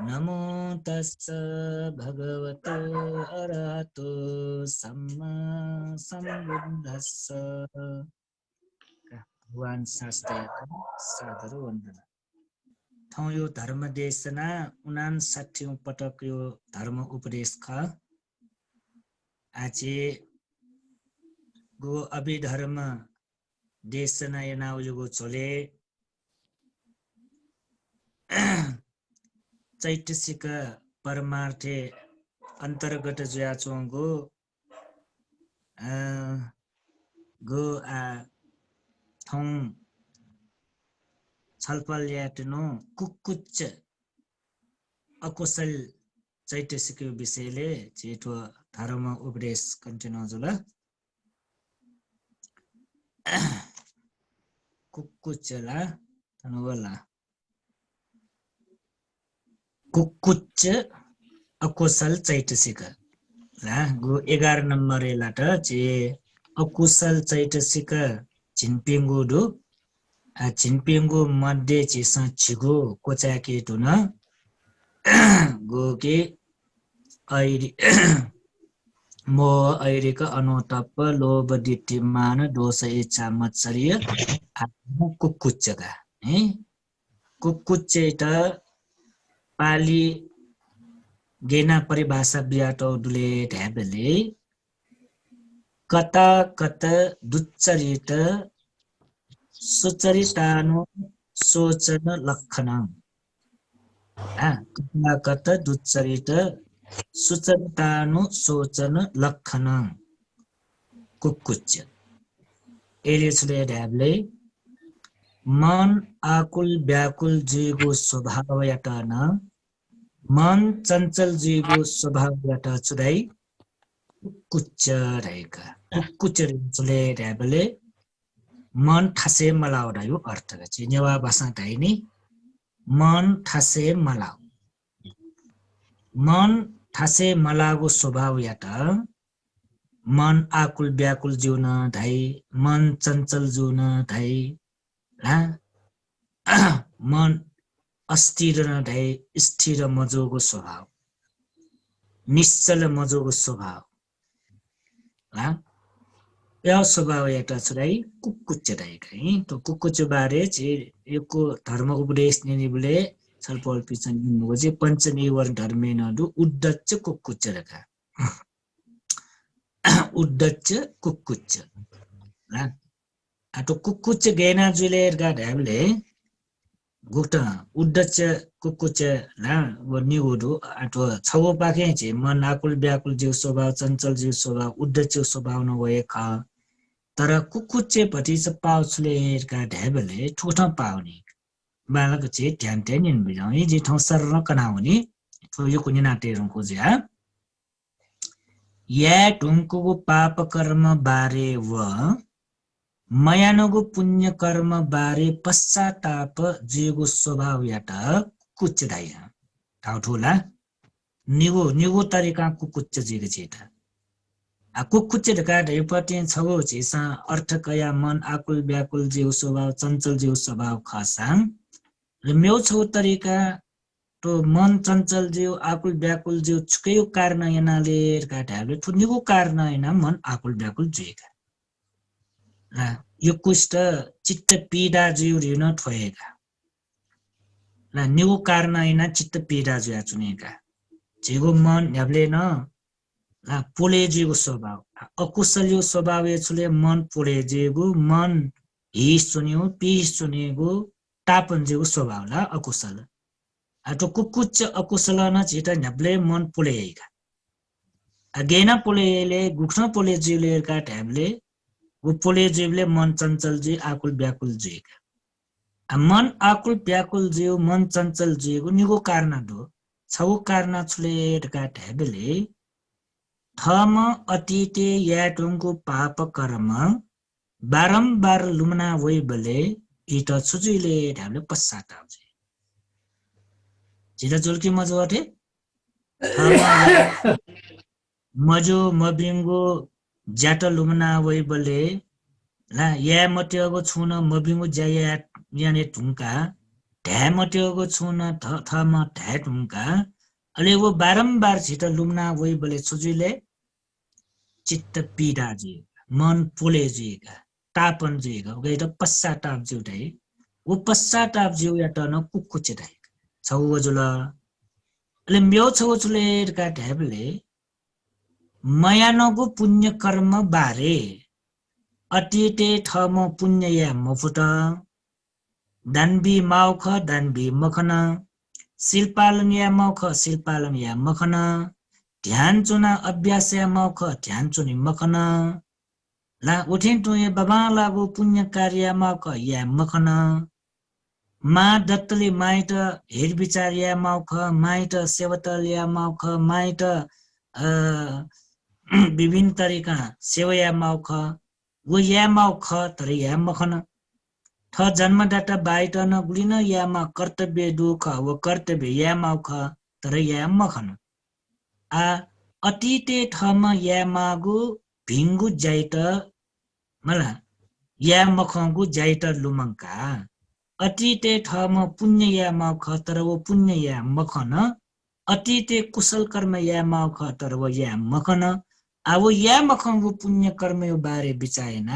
नमो तस्स भगवतो अरहतो सम्मा सम्बुद्धस्स भगवान शास्त्रका सादर वन्दना ठाउँ यो धर्म देशना 59औं पटक यो धर्म उपदेश ख आचे गो अभिधर्म देशना यनाउ युगो छोले चैतसिक परमार्थे अन्तर्गत ज्याचोंगो गो आ ठाउँ छलफल यातनो कुकुच्च अकुशल चैतसिक विषयले चेतो धर्म उपदेश कन्टिन्यू जुल कुकुच्चला तनवला कुकुच्च अकुशल चैतसिक ला गो 11 नम्बर एलाट चे अकुशल चैतसिक छिनपिङ्गु दु आ छिनपिङ्गु मध्ये चेसा छिगो कोचाके तुन गो के ऐरी मोह ऐरिक अनुतप्प लोभ दिट्ठी मान दोष इच्छा मत्सर्य आत्म कुकुच्चका है कुकुच्चे त पाली गेना परिभाषा बियाटो दुले ढ्याबले कता कत दुच्चरित सुचरितानु सोचन लक्षण कता कत दुच्चरित सुचरितानु सोचन लक्षण कुकुच्च एलेसले ढ्याबले मन आकुल व्याकुल जीवको स्वभाव याटन मन चञ्चल जीवको स्वभाव याट चुदाई कुकुच्च रहेका कुकुच्च रेन्चले ढ्याबले मन ठासे मलाउडा यो अर्थ गछि नेवा भाषा धाइनी मन ठासे मलाउ मन ठासे मलागो स्वभाव याट मन आकुल व्याकुल जीवन धाइ मन चञ्चल जीवन धाइ मन अस्थिर न धाइ स्थिर मजोगो स्वभाव निश्चल मजोगो स्वभाव यो स्वभाव एउटा छुराई कुकुच्च रहेका है तो कुकुच्च बारे चाहिँ यो धर्म उपदेश निबले छलफल पिछन निको चाहिँ पञ्चनिवर धर्मेनदु उद्धच्च कुकुच्च रका उद्धच्च कुकुच्च आ तो कुकुच्च गेना जुलेरगा ढ्याबले गुट उद्धच्च कुकुच्च ला व निगोदु आटो छगो पाके चाहिँ मन आकुल व्याकुल जीव स्वभाव चञ्चल जीव स्वभाव उद्धच्च स्वभाव नभए ख तर कुकुच्चे पति चाहिँ पाउछुलेरका ढ्याबले ठुठा पाउने बालक चाहिँ ध्यान ध्यान बिजाउने जे ठाउँ सर्र कनाउने तो यो कुनै नाटेरौँ खोज्या या ढुङ्को पाप कर्म बारे व मयानको पुण्य कर्म बारे पश्चाताप जेगो स्वभाव याट कुकुच्च दाइया ठाउँ ठुला निगो तरिका कुकुच्च जेको चेता कुकुच्च ढका ढैपटे छगो चेसा अर्थ कया मन आकुल व्याकुल जीव स्वभाव चञ्चल जीव स्वभाव खसाङ र मेउ छौ तरिका तो मन चञ्चल जीव आकुल व्याकुल जीव छुकै कारण यनाले ढाबले ठुनिगो कारण हैन मन आकुल व्याकुल जेका यो कुष्ठ चित्त पीडा जीव रिन ठोएका ल निगो कारण हैन चित्त पीडा जुया चुनेका जेगो मन ढाबले न पोले जेगो स्वभाव अकुशल्यो स्वभाव छुले मन पोले जेगो मन हिस सुन्यो पिस सुनेगो तापन जेगो स्वभाव ला अकुशल आटो कुकुच्च अकुशल न चिता ढाबले मन पोलेका गेना पोलेले गुख्न पोले जीवलेका ढाबले वो पोले जीवले मन चञ्चल जी आकुल व्याकुल जीका मन आकुल व्याकुल जीव मन चञ्चल जीको निगो कारण दो छौ कारण छुलेका ढाबले थम अतीते याटुङको पाप कर्म बारम्बार लुमना वैबले इट छुजुले ढाबले पश्चाताप जिला जुल्की मजो अटे मजो मबिङ्गो ज्याट लुमना वैबले ला या मटेगो छुन मबिङ्गो ज्या याने ढुङ्का ढ्यामट्योको छुन थम ढ्या टुङ्का अले वो बारम्बार छिट लुम्ना वही बोले छुजुले चित्त पीडा जिएगा मन पोले जिएगा तापन जिएगा गए तो पश्चाताप जिउटाइ वो पश्चाताप जिउ या टन कुक्कु चिटाइ छौ वजुल अले म्यो छौ वजुले का ढ्याबले मयानको पुण्य कर्म बारे अटिटे ठम पुण्य या मफुट दानबी माउख दानबी मखन शिल्पालन या मौख शिल्पालन या मखन ध्यान चुना अभ्यास या मौख ध्यान चुनी मखन ला उठिन टुए बाबा लागु पुण्य कार्य मौख या मखन मा दत्तले माइत हेर विचार या मौख माइत सेवतल या मौख माइत विभिन्न तरिका सेवया मौख वो या मौख तर या मखन थ जन्मदाता बाहिर नगुलिन यामा कर्तव्य दुःख वो कर्तव्य या मौख तर या मखन आ अतीते ठम या मागु भिंगु जाइत मला या मखंगु जाइत लुमंका अतीते ठम पुण्य या मौख तर वो पुण्य या मखन अतीते कुशल कर्म या मौख तर वो या मखन आ वो या मखंगु पुण्य कर्म यो बारे बिचाएन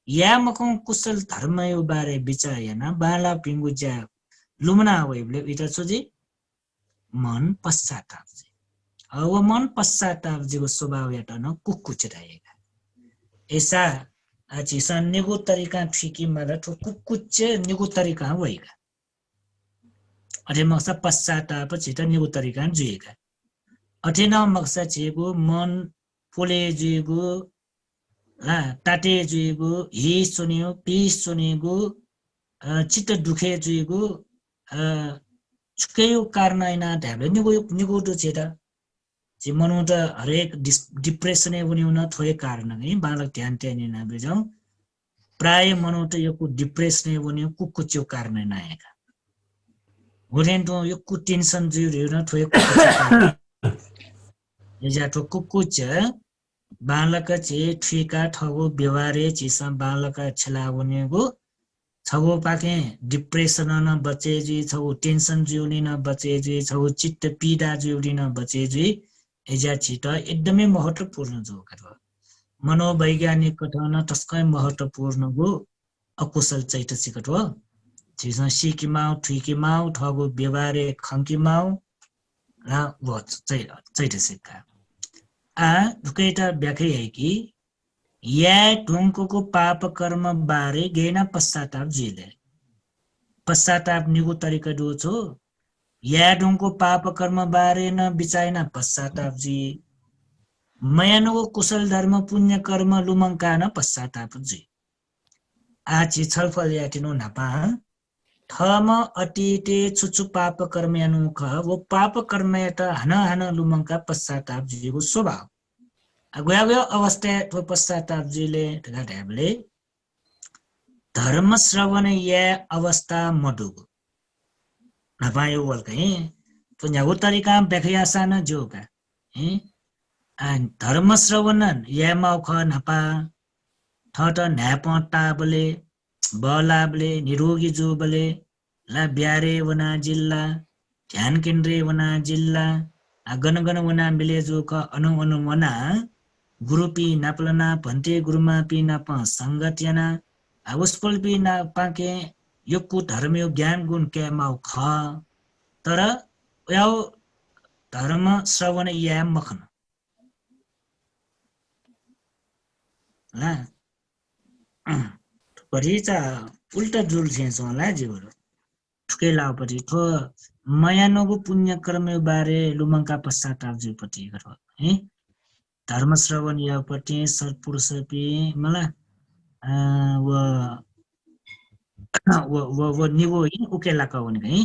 या मखं कुशल धर्म यो बारे बिचाएन बाला पिंगु ज्या लुमना वेबले इटा सोझी मन पश्चाताप जी अब मन पश्चाताप जीको स्वभाव याटा न कुक्कुचिटाएका ऐसा आचिसा निगु तरिका फिकी माला ठो कुक्कुचे निगु तरिका वइका अथे मक्सा पश्चाताप छिटा निगु तरिका जुएका अथे न मक्सा छेगु मन पोले जुएगु ताते जुएगु हिस सुन्यो पिस सुनेगु चित्त दुखे जुएगु छुकेयो कारण हैन ढ्याबले निगु दु छेटा जे मनु त हरेक डिप्रेसन पनि हुन थोरै कारण है बालक ध्यान टेनिन बेजाउ प्राय मनु त यो डिप्रेसन पनि कुकुच्यो कारण नआएका होरेन त यो कु टेन्सन जुइरह्यो न थोरै कुकुच्यो ठो कुकुच बालक चे ठिका ठगो व्यवहारे चिसा बालक छला बनेको छगो पाके डिप्रेसन न बचे जी छगो टेन्सन जुइने न बचे जी छगो चित्त पीडा जुइने न बचे जी एजा छिट एकदमै महत्त्वपूर्ण जो गर्व मनोवैज्ञानिक कथन तस्कै महत्त्वपूर्ण गो अकुशल चैतसिक हो चिसा सिकिमाउ ठिकिमाउ ठगो व्यवहारे खंकिमाउ र वो चैतसिक आ दुकैटा व्याख्या है कि या ढुङ्को पाप कर्म बारे गेना पश्चाताप जिले पश्चाताप निगु तरिका दु छो या ढुङ्को पाप कर्म बारे न बिचाइन पश्चाताप जी मयानको कुशल धर्म पुण्य कर्म लुमंका न पश्चाताप जी आछि छलफल याटिनो नपा थम अतीते छुछु पाप कर्म यानुख वो पाप कर्म याता हन लुमंका पश्चाताप जीको स्वभाव गयो अवस्था ठो पश्चाताप जीले ढाबले धर्म श्रवण या अवस्था मडुगु नपायो वल्कै तो न्यागु तरिका व्याख्या सान जोका धर्म श्रवणन या मौख नपा ठट न्याप ताबले बलाबले निरोगी जोबले ला ब्यारे वना जिल्ला ध्यान केन्द्रे वना जिल्ला गण वना मिले जोक अनु वना गुरुपी नापलना भन्ते गुरुमा पी नाप संगत्यना उसपल पी ना पाके योकु धर्म यो ज्ञान गुण के माउ ख तर यो धर्म श्रवण या मखन ला परिचा उल्टा जुल छेसो ला जीवरो ठुके लापटी थो मयानोगु पुण्य कर्म बारे लुमंका पश्चाताप जुपटी गरो है धर्म श्रवण यापटी सत्पुरुष पी मला वो निगो उकेला का भने है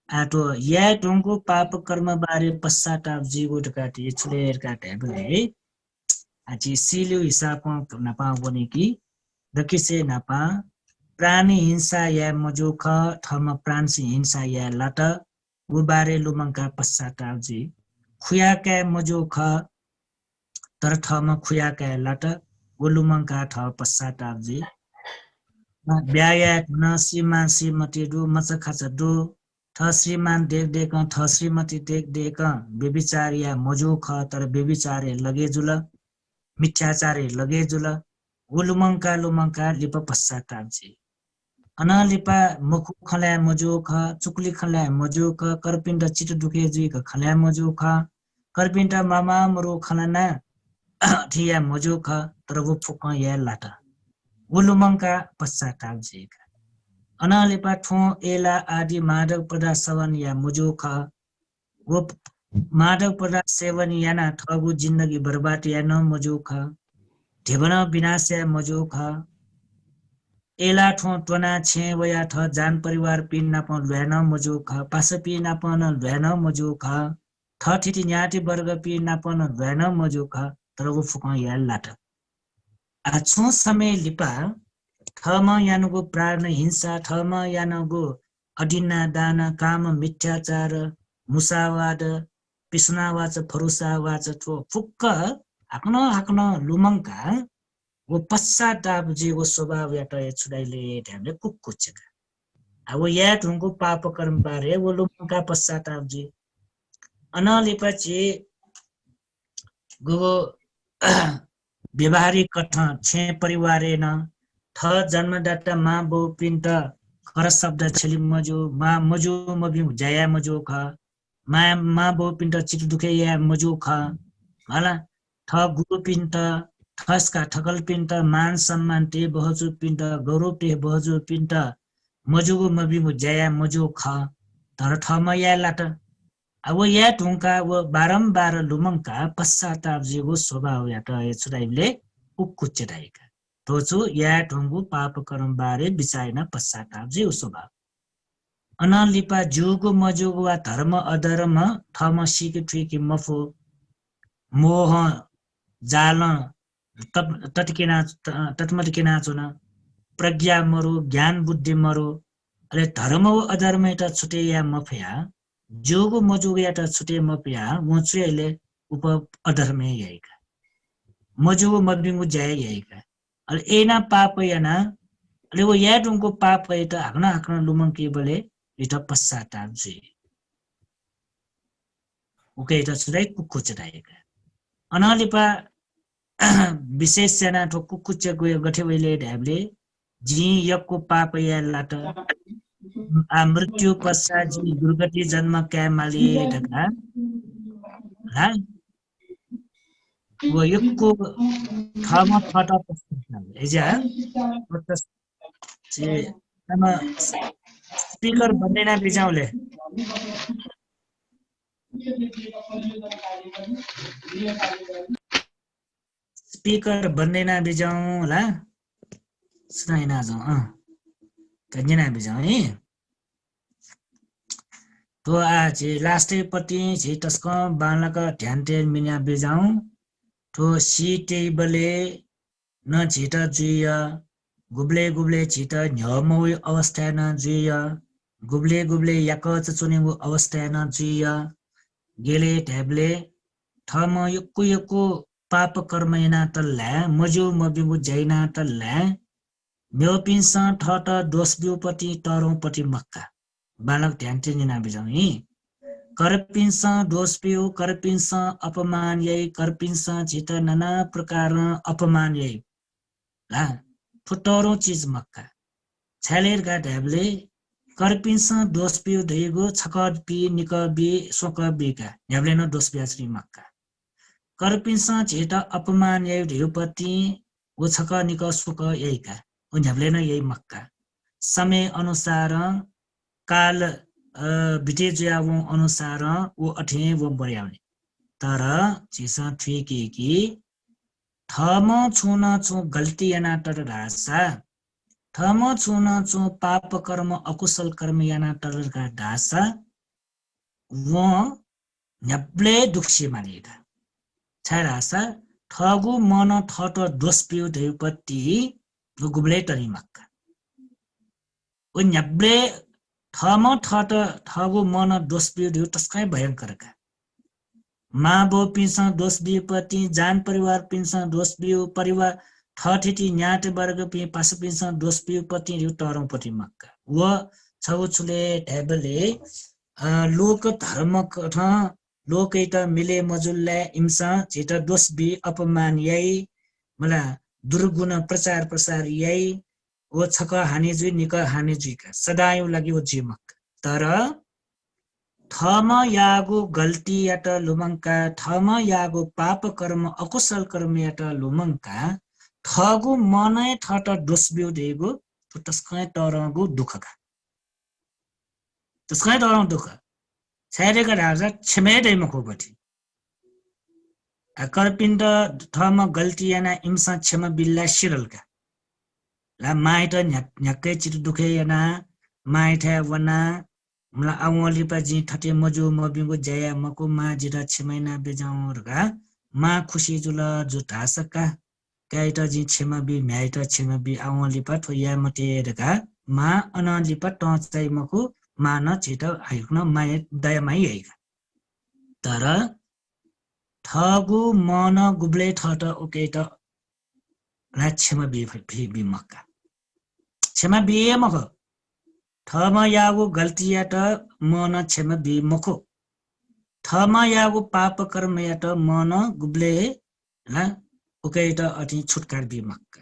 आटो या ढुङ्को पाप कर्म बारे पश्चाताप जीवो काटी छुलेर काटे है आछि सिल्यो हिसाब नपा भने कि दकिसे नपा प्राणी हिंसा या मजोख थम प्राणी हिंसा या लट वो बारे लुमंका पश्चाताप जी खुया के मजोख तर थम खुया के लट वो लुमंका थ पश्चाताप जी ब्याया न श्रीमान श्रीमती डु मच खाच डु थ श्रीमान देख देख थ श्रीमती देख देख व्यभिचारिया मजु ख तर व्यभिचारे लगे जुल मिथ्याचारे लगे जुल लुमङ्का लुमङ्का लिप पश्चाताप जी अनलिपा मुखु खल्या मजु ख चुक्ली खल्या मजु ख करपिण्ड चिट दुखे जुइ ख खल्या मजु ख करपिण्ड मामा मरु खलना ठिया मजु ख तर वो फुक या लाटा लुमङ्का पश्चाताप जी अनलिपा ठो एला आदि मादक पदार्थ सेवन या मजु ख वो मादक पदार्थ सेवन याना ठगु जिन्दगी बर्बाद या न मजु ख ढेबन विनाश या मजु ख एला ठो टोना छे वया ठ जान परिवार पिन नाप ल्यान मजु ख पास पि नाप न ल्यान मजु ख ठ ठिटी न्याटी वर्ग पि नाप न ल्यान मजु ख तर वो फुक या लाट आछो समय लिपा ठम यानुको प्राण हिंसा ठम यानुको अडिना दान काम मिथ्याचार मुसावाद पिसुनावाच फरुसावाच ठो फुक्क हाक्न लुमङ्का वो पश्चाताप जी वो स्वभाव याटा छुडाइले ढ्यामले कुकुच्चका अब या ढुङ्गो पाप कर्म बारे वो लुमङ्का पश्चाताप जी अनलिपछि गो व्यवहारिक कथ छे परिवारे न थ जन्मदाता मा बो पिन्ट कर शब्द छेली मजु मा मजु मबि जाया मजु ख मा बो पिन्ट चिट दुखे या मजु ख होला थ गुरु पिन्ट ठसका ठकल पिन्ट मान सम्मान ते बहजु पिन्ट गौरव ते बहजु पिन्ट मजुगु मबि जाया मजु ख तर ठमा या लाट अब या ढुङ्का वो बारम्बार लुमङ्का पश्चाताप जीवो स्वभाव याट छुडाइले उक्कुच्चदाइका तोचु या ढुङ्गु पाप कर्म बारे विचारना पश्चाताप जीव स्वभाव अनलिपा जुगु मजुगु वा धर्म अधर्म थम सिक ठिकी मफो मोह जाल तटमटकिना चुन प्रज्ञा मरु ज्ञान बुद्धि मरु अरे धर्म व अधर्म एटा छुटे या मफया जोगु मजुगु याटा छुटे मपिया वचुले उप अधर्मे याइका मजुगु मबिंगु जाय याइका अल एना पाप याना अले वो या दुंगु पाप एटा हाक्न लुमङ्की बले एटा पश्चाताप जी उके एटा छुडाइ कुकुच दाइका अनलिपा विशेष जना ठो कुकुच गयो गठेवैले ढ्याबले जी यकको पाप या लाट मृत्यु पश्चात जी दुर्गति जन्म क्या माली ढका हा वो यकको ठामा फटा पश्चात एजा से हम स्पीकर भन्दैना बिजाउले स्पीकर भन्दैना बिजाउ होला सुनाइना जाऊ कन्जना बिजाउ है तो आज लास्टे पति जे तस्क बालक ध्यान टे मिना बिजाउ तो सी टेबले न झिटा जुय गुब्ले गुब्ले झिटा न्यमो अवस्था न जुय गुब्ले गुब्ले याकच चुनेको अवस्था न जुय गेले ढ्याबले थम यक्कु पाप कर्मैना तल्ला मजु मबिगु जैना तल्ला म्योपिन्स ठट दोष बिउपति तरौपति मक्का बालक ध्यान टेनिना बिजाउ करपिन्स दोष बिउ करपिन्स अपमान यही करपिन्स झिट नाना प्रकार अपमान यही ला फुटरो चीज मक्का छालेर गा ढ्याबले करपिन्स दोष बिउ धैगो छक बि निक बि सोक बिका ढ्याबले न दोष बियाश्री मक्का करपिन्स झिट अपमान यही ढेउपति वो छक निक सुक यही का ढ्याबले न यही मक्का समय अनुसार काल बिते जुयावो अनुसार वो अठे वो बढ्याउने तर चिसा ठिकी कि थम छुन छु गल्ती याना तर ढासा थम छुन छु पाप कर्म अकुशल कर्म याना तर का ढासा वो न्याप्ले दुखी मानेगा छारासा ठगु मन ठट दोष पिउ देउपति गुब्ले तरी मक्का ओ न्याप्ले थम ठट ठगु मन दोष बिउ देउ तस्कै भयंकर का माँ बो पिन्छ दोष बिउपति जान परिवार पिन्छ दोष बिउ परिवार ठठिटी न्याट वर्ग पि पास पिस दोष पि पति रु तरौ पति मक्का व छौ छुले ढेबले लोक धर्म कथ लोकैत मिले मजुल्ला इम्सा झिट दोष बि अपमान यई मला दुर्गुण प्रचार प्रसार यई वो छक हानि जुइ निक हानि जुइका सदायु लागि वो जिमक तर थम यागो गल्ती यात लुमंका थम यागो पाप कर्म अकुशल कर्म यात लुमंका थगु मनै थट दोस्बिउ देगो तस्कै तरगु दुखका तस्कै तरगु दुख छारेका राजा छमे दैमको बटी कर्पिन्द थम गल्ती याना इम्सा छम बिल्ला शिरलका ला माइत न्याक्कै चित दुखे याना माइत वना मला आउँलिपा जी थटे मजु मबिगो जया मको मा जिरा 6 महिना बेजाउरगा मा खुशी जुल जु ढासका काइट जी छेमा बि म्याइट छेमा बि आउँलिपा ठोया मटेरगा मा अनलिपा टचाइ मको मा न छिट आइक्न माय दया माइ आइका तर थगु मन गुब्ले थट ओकेट ला छेमा बि मक्का छेमा बि मको थमा यागु गल्ती यात मन छेमा बि मको थमा यागु पाप कर्म यात मन गुब्ले ला उकैट अति छुटकार बि मक्का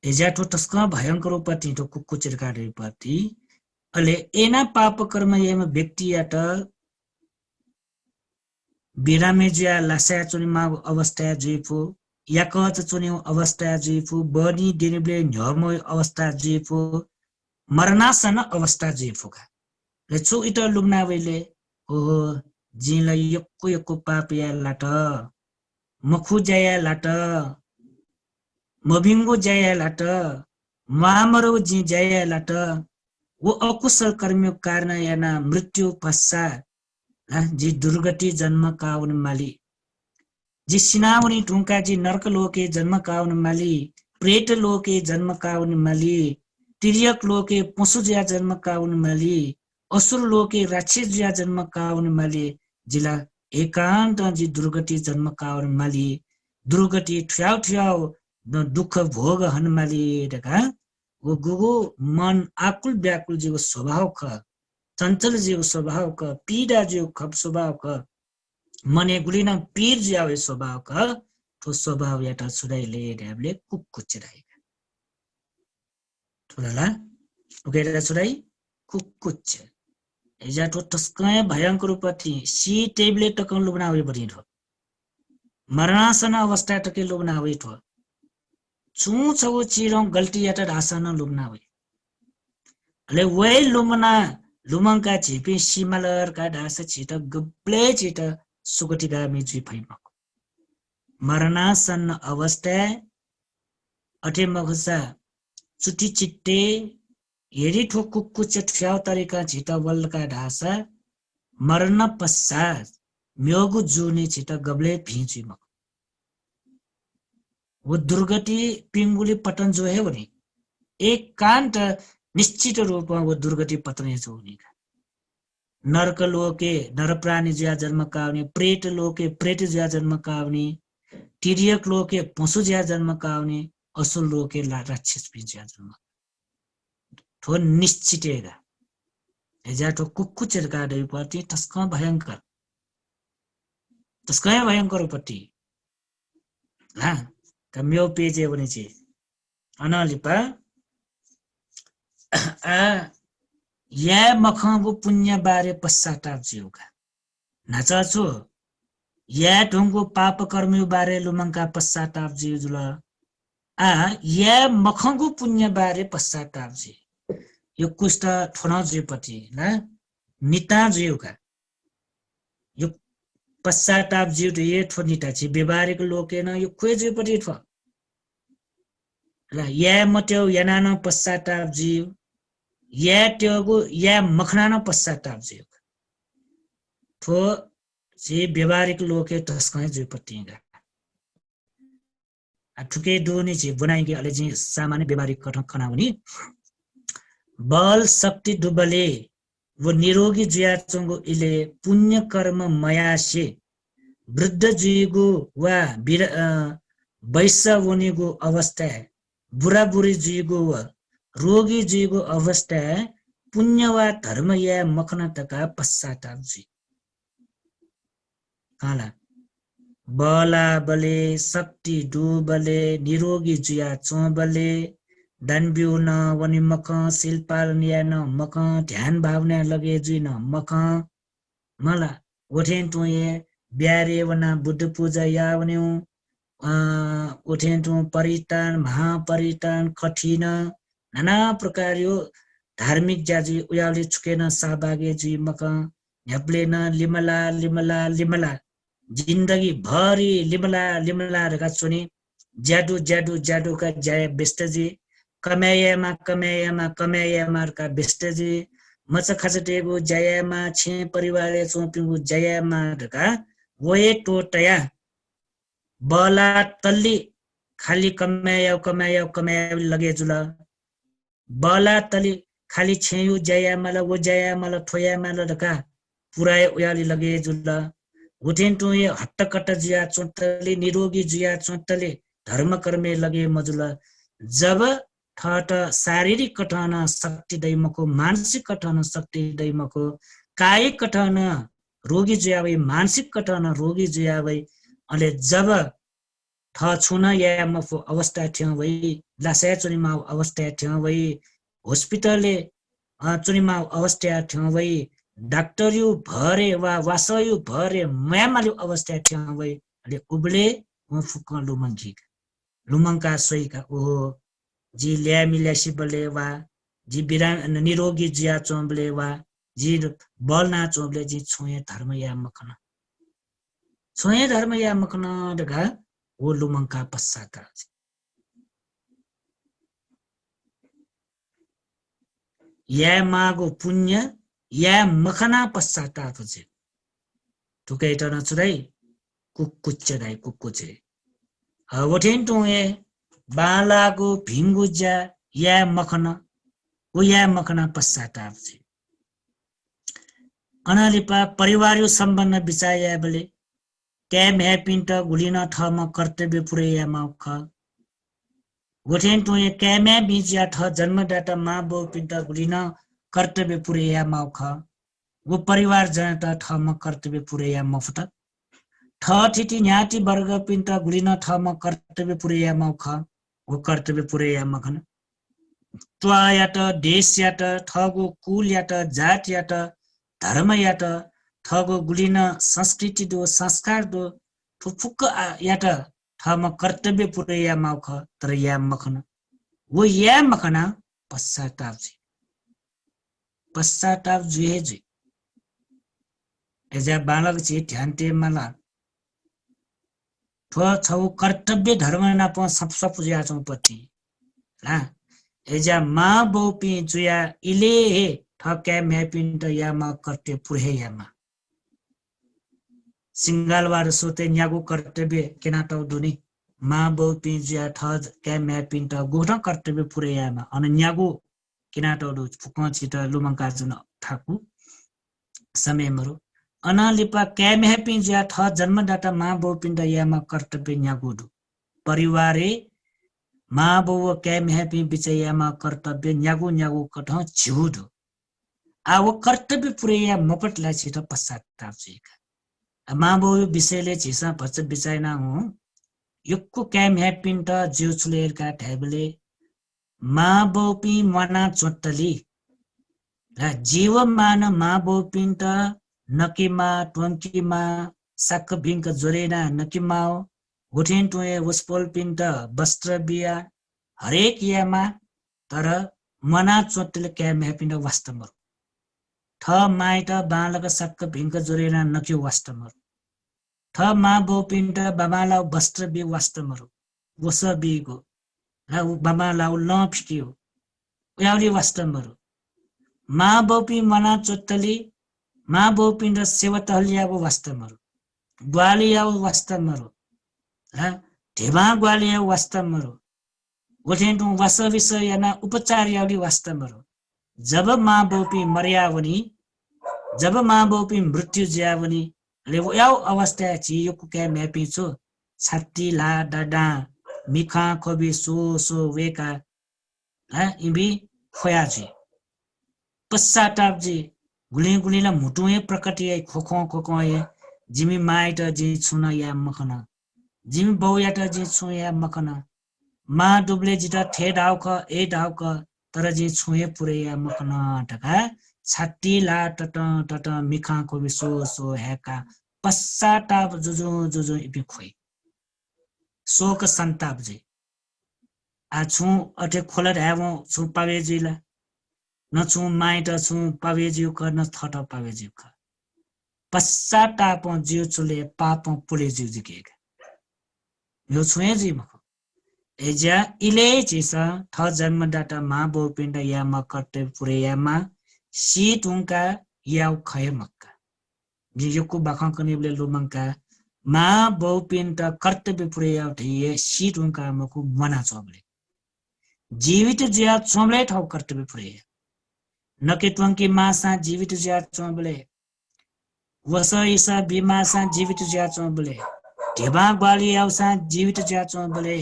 एजाटो तस्का भयंकर पति तो कुक्कु चिरकारे पति अले एना पाप कर्म येम व्यक्ति यात बिरामे ज्या लासा चुनिमा अवस्था जिफु याकच चुनिउ अवस्था जिफु बनी दिनब्ले न्यम अवस्था जिफु मरनासन अवस्था जिफुका लेचु इट लुम्ना वेले ओहो जिला यक्कु यक्कु पाप या लाट मखु जया लाट मबिंगो जया लाट मामरो जी जया लाट वो अकुशल कर्म कारण याना मृत्यु पश्चात जी दुर्गति जन्म काउन माली जी सिनाउनी टुंका जी नरक लोके जन्म काउन माली प्रेत लोके जन्म काउन माली तिर्यक लोके पशु ज्या जन्म काउन माली असुर लोके राक्षस ज्या जन्म काउन माली जिला एकांत जी दुर्गति जन्म काउन माली दुर्गति ठ्याउ दुख भोग हनमाली डका वो गुगु मन आकुल व्याकुल जीव स्वभाव ख चञ्चल जीव स्वभाव क पीडा जीव खप स्वभाव क मने गुलिना पीर ज्यावे स्वभाव क ठो स्वभाव याटा छुडाइले ढ्याबले कुक्कुच्चराइका ठुलाला उकेरा छुडाइ कुक्कुच्च एजा ठो तस्कै भयंकर पति सी टेबले टकन लुबनावे बढी ठो मरणासन अवस्था टके लुबनावे ठो छु छौ चिरौ गल्ती याटा ढासन लुबनावे अले वे लुमना लुमंका छिपी सिमलर का ढास छिट गब्ले छिट सुगटिगा मिजु फैमक मरणासन अवस्था अठे मगसा चुटी चिट्टे हेरी ठोकु कुछ ठ्याउ तरिका छिट वल्का ढासा मरण पश्चात म्योगु जुनी छिट गब्ले भिजुमक वो दुर्गति पिंगुली पतन जो है वनी एकांत निश्चित रूप में वो दुर्गति पतन होने का नरक लोके नर प्राणी ज्या जन्म कावनी प्रेत लोके प्रेत ज्या जन्म कावनी तिर्यक लोके पशु ज्या जन्म कावनी असुर लोके राक्षस भी ज्या जन्म ठो निश्चितेगा एजा ठो कुक्कु चिरका दे पति तस्का भयंकर पति ला कम्यो पेजे बने छि अनलिपा या मखगु पुण्य बारे पश्चाताप जिउका नाचाछु या ढुंगु पाप कर्म बारे लुमंका पश्चाताप जिउ जुल या मखगु पुण्य बारे पश्चाताप जि यो कुष्ट ठोना जिपति ना निता जिउका यो पश्चाताप जिउ ये ठो निता छि व्यवहारिक लोकेन यो क्वे जिपति ठो ला या मट्यो यानानो पश्चाताप जिउ या ट्योगु या मखनानो पश्चाताप जिउ ठो जे व्यवहारिक लोके तस्कै जिपतिगा ठुके दोनी छि बनाइके अले जि सामान्य व्यवहारिक कथन खनाउनी बल शक्ति दुबले वो निरोगी जिया चंगो इले पुण्य कर्म मयासे वृद्ध जीगु वा वैश्य वनिगो अवस्था बुरा बुरी जुइगो व रोगी जुइगो अवस्था पुण्य वा धर्म या मखनतका पश्चाताप जुइ काला बला बले शक्ति डुबले निरोगी जुया चोबले दानबिउ न वनि मख शिल्पाल निया न मख ध्यान भावना लगे जुइन मख मला ओठेन टुए ब्यारे वना बुद्ध पूजा या वन्यु ओठेन टु परितान महापरितान कठिन नाना प्रकार यो धार्मिक जाजी उयाले छुकेन सहभागी जी मक न्याप्लेन लिमला लिमला लिमला जिन्दगी भरि लिमला लिमला रका सुनि ज्याडु ज्याडु ज्याडु का जय बेस्टजी कमेयमा कमेयमा कमेयमा का बेस्टजी मच खचटेगु जयमा छे परिवारले चोपिगु जयमा रका वये टोटया बला तल्ली खाली कमेय कमेय कमेय लगे जुल बला तल्ली खाली छेयु जयमाला वो जयमाला ठोयामाला रका पुराय उयाली लगे जुल उठेन टुए हट्टकट्ट जिया चोटले निरोगी जिया चोटले धर्म कर्मे लगे मजुल जब ठट शारीरिक कठन शक्ति दैमको मानसिक कठन शक्ति दैमको कायिक कठन रोगी जियावै मानसिक कठन रोगी जियावै अले जब ठ छुन या मफो अवस्था थियो वै लासे चुनिमा अवस्था थियो वै हस्पिटलले चुनिमा अवस्था थियो वै डाक्टर यु भरे वा वासयु भरे म्यामालु अवस्था थियो वै अले उबले म फुक लुमंगी लुमंका सोइका ओ जी ल्या मिल्यासी बले वा जी बिरा निरोगी जिया चोम्बले वा जी बलना चोम्बले जी छोए धर्म या मखना छोए धर्म या मखना दगा वो लुमंका पश्चाता या मागो पुण्य या मखना पश्चाताप छे तुकै त नचुराई कुकुच्चे दाइ कुकुचे वठेन टुए बालागो भिंगुजा या मखना वो या मखना पश्चाताप छे अनालिपा परिवारयो सम्बन्ध बिचाया बले क्याम ह्यापिन्ट गुलिन ठम कर्तव्य पुरैया मख वठेन टुए क्यामे बिजिया ठ जन्मदाता मा बौ पिन्ट गुलिन कर्तव्य पुरैया मख वो परिवार जनता ठम कर्तव्य पुरैया मफत ठ ठिटी न्याटी वर्ग पिन्ट गुलिन ठम कर्तव्य पुरैया मख वो कर्तव्य पुरैया मखन त्वायात देशयात ठगो कुलयात जातयात धर्मयात ठगो गुलिन संस्कृति दो संस्कार दो फुक यात ठम कर्तव्य पुरैया मख तर या मखन वो या मखना पश्चाताप जुहे जुई एजा बालक जी ध्यान ते मला ठो छौ कर्तव्य धर्म ना प सब सब पुजिया छौ पति ला एजा मा बोपी जुया इले हे ठके म्यापिन त या मा कर्तव्य पुरे या मा सिंगालवार सोते न्यागु कर्तव्य केना त दुनी मा बोपी जुया ठ के म्यापिन त गोठ कर्तव्य पुरे या मा अन न्यागु केना त दु फुक छित लुमंका जुन ठाकु समय मरो अनालिपा क्याम ह्यापी ज्या ठ जन्मदाता मा बौ पिण्ड यामा कर्तव्य न्यागुडु परिवारे मा बौ क्याम ह्यापी बिचयामा कर्तव्य न्यागु न्यागु कठ झिउडु आव कर्तव्य पुरेया मपटला छिट पश्चाताप छिका मा बौ विषयले झिसा भच बिचाइना हो यक्कु क्याम ह्यापी त जिउ छुलेरका ठेबले मा बौ पि मना चोट्टली र जीव मान मा बौ पिण्ड नकिमा ट्वंकीमा साक भिंक जोरेना नकिमाओ गुठेन टुए वस्पोल पिन्ट वस्त्र बिया हरेक यामा तर मना चोटल क्या म्यापिन्ट वास्तमर ठ माइत बालक साक भिंक जोरेना नक्यो वास्तमर ठ मा बौ पिन्ट बाबाला वस्त्र बि वास्तमर वस बिगो र बाबाला ल फिकियो याउली वास्तमर मा बौ पि मना चोटली मा बौ पिण्ड सेवतहलियाको वास्तवमरु ग्वालियाको वास्तवमरु ढेमा ग्वालिया वास्तवमरु गोठेन्टु वास विषय याना उपचार याउली वास्तवमरु जब मा बौ पि मर्यावनी जब मा बौ पि मृत्यु ज्यावनी ले याउ अवस्था छि यो कुका म्यापि छु छाती ला डाडा मिखा खोबी सो वेका ला इबी खोयाजी पश्चाताप जी गुली गुली ला मुटुए प्रकट ये खोखो ये जिमी माइट जी छुना या मखना जिमी बौयाटा जी छु या मखना मा डुब्ले जिता थे डाउख ए डाउख तर जी छुए पुरे या मखना टका छाती ला टट मिखा खोबी सो हेका पश्चाताप जुजु इबी खोइ शोक संताप जी आ छु अटे खोलर हेवो छु पावे जिला न छु माइट छु पावे जिउ क न थट पावे जिउ क पश्चाताप जिउ चुले पाप पुले जिउ जिकेका यो छुए जी मख एजा इले चिसा थ जन्म डाटा मा बो पिण्ड या म कट्टे पुरे या मा सी टुंका याउ खय मक्का जियोको बाखा कनिबले लुमंका मा बो पिण्ड कर्तव्य पुरे याउ थिए सी टुंका मको मना चोबले जीवित जिया चोबले ठाउ कर्तव्य पुरे नके टुंकी मासा जीवित जिया चोबले वसा इसा बिमासा जीवित जिया चोबले ढेबा बाली आउसा जीवित जिया चोबले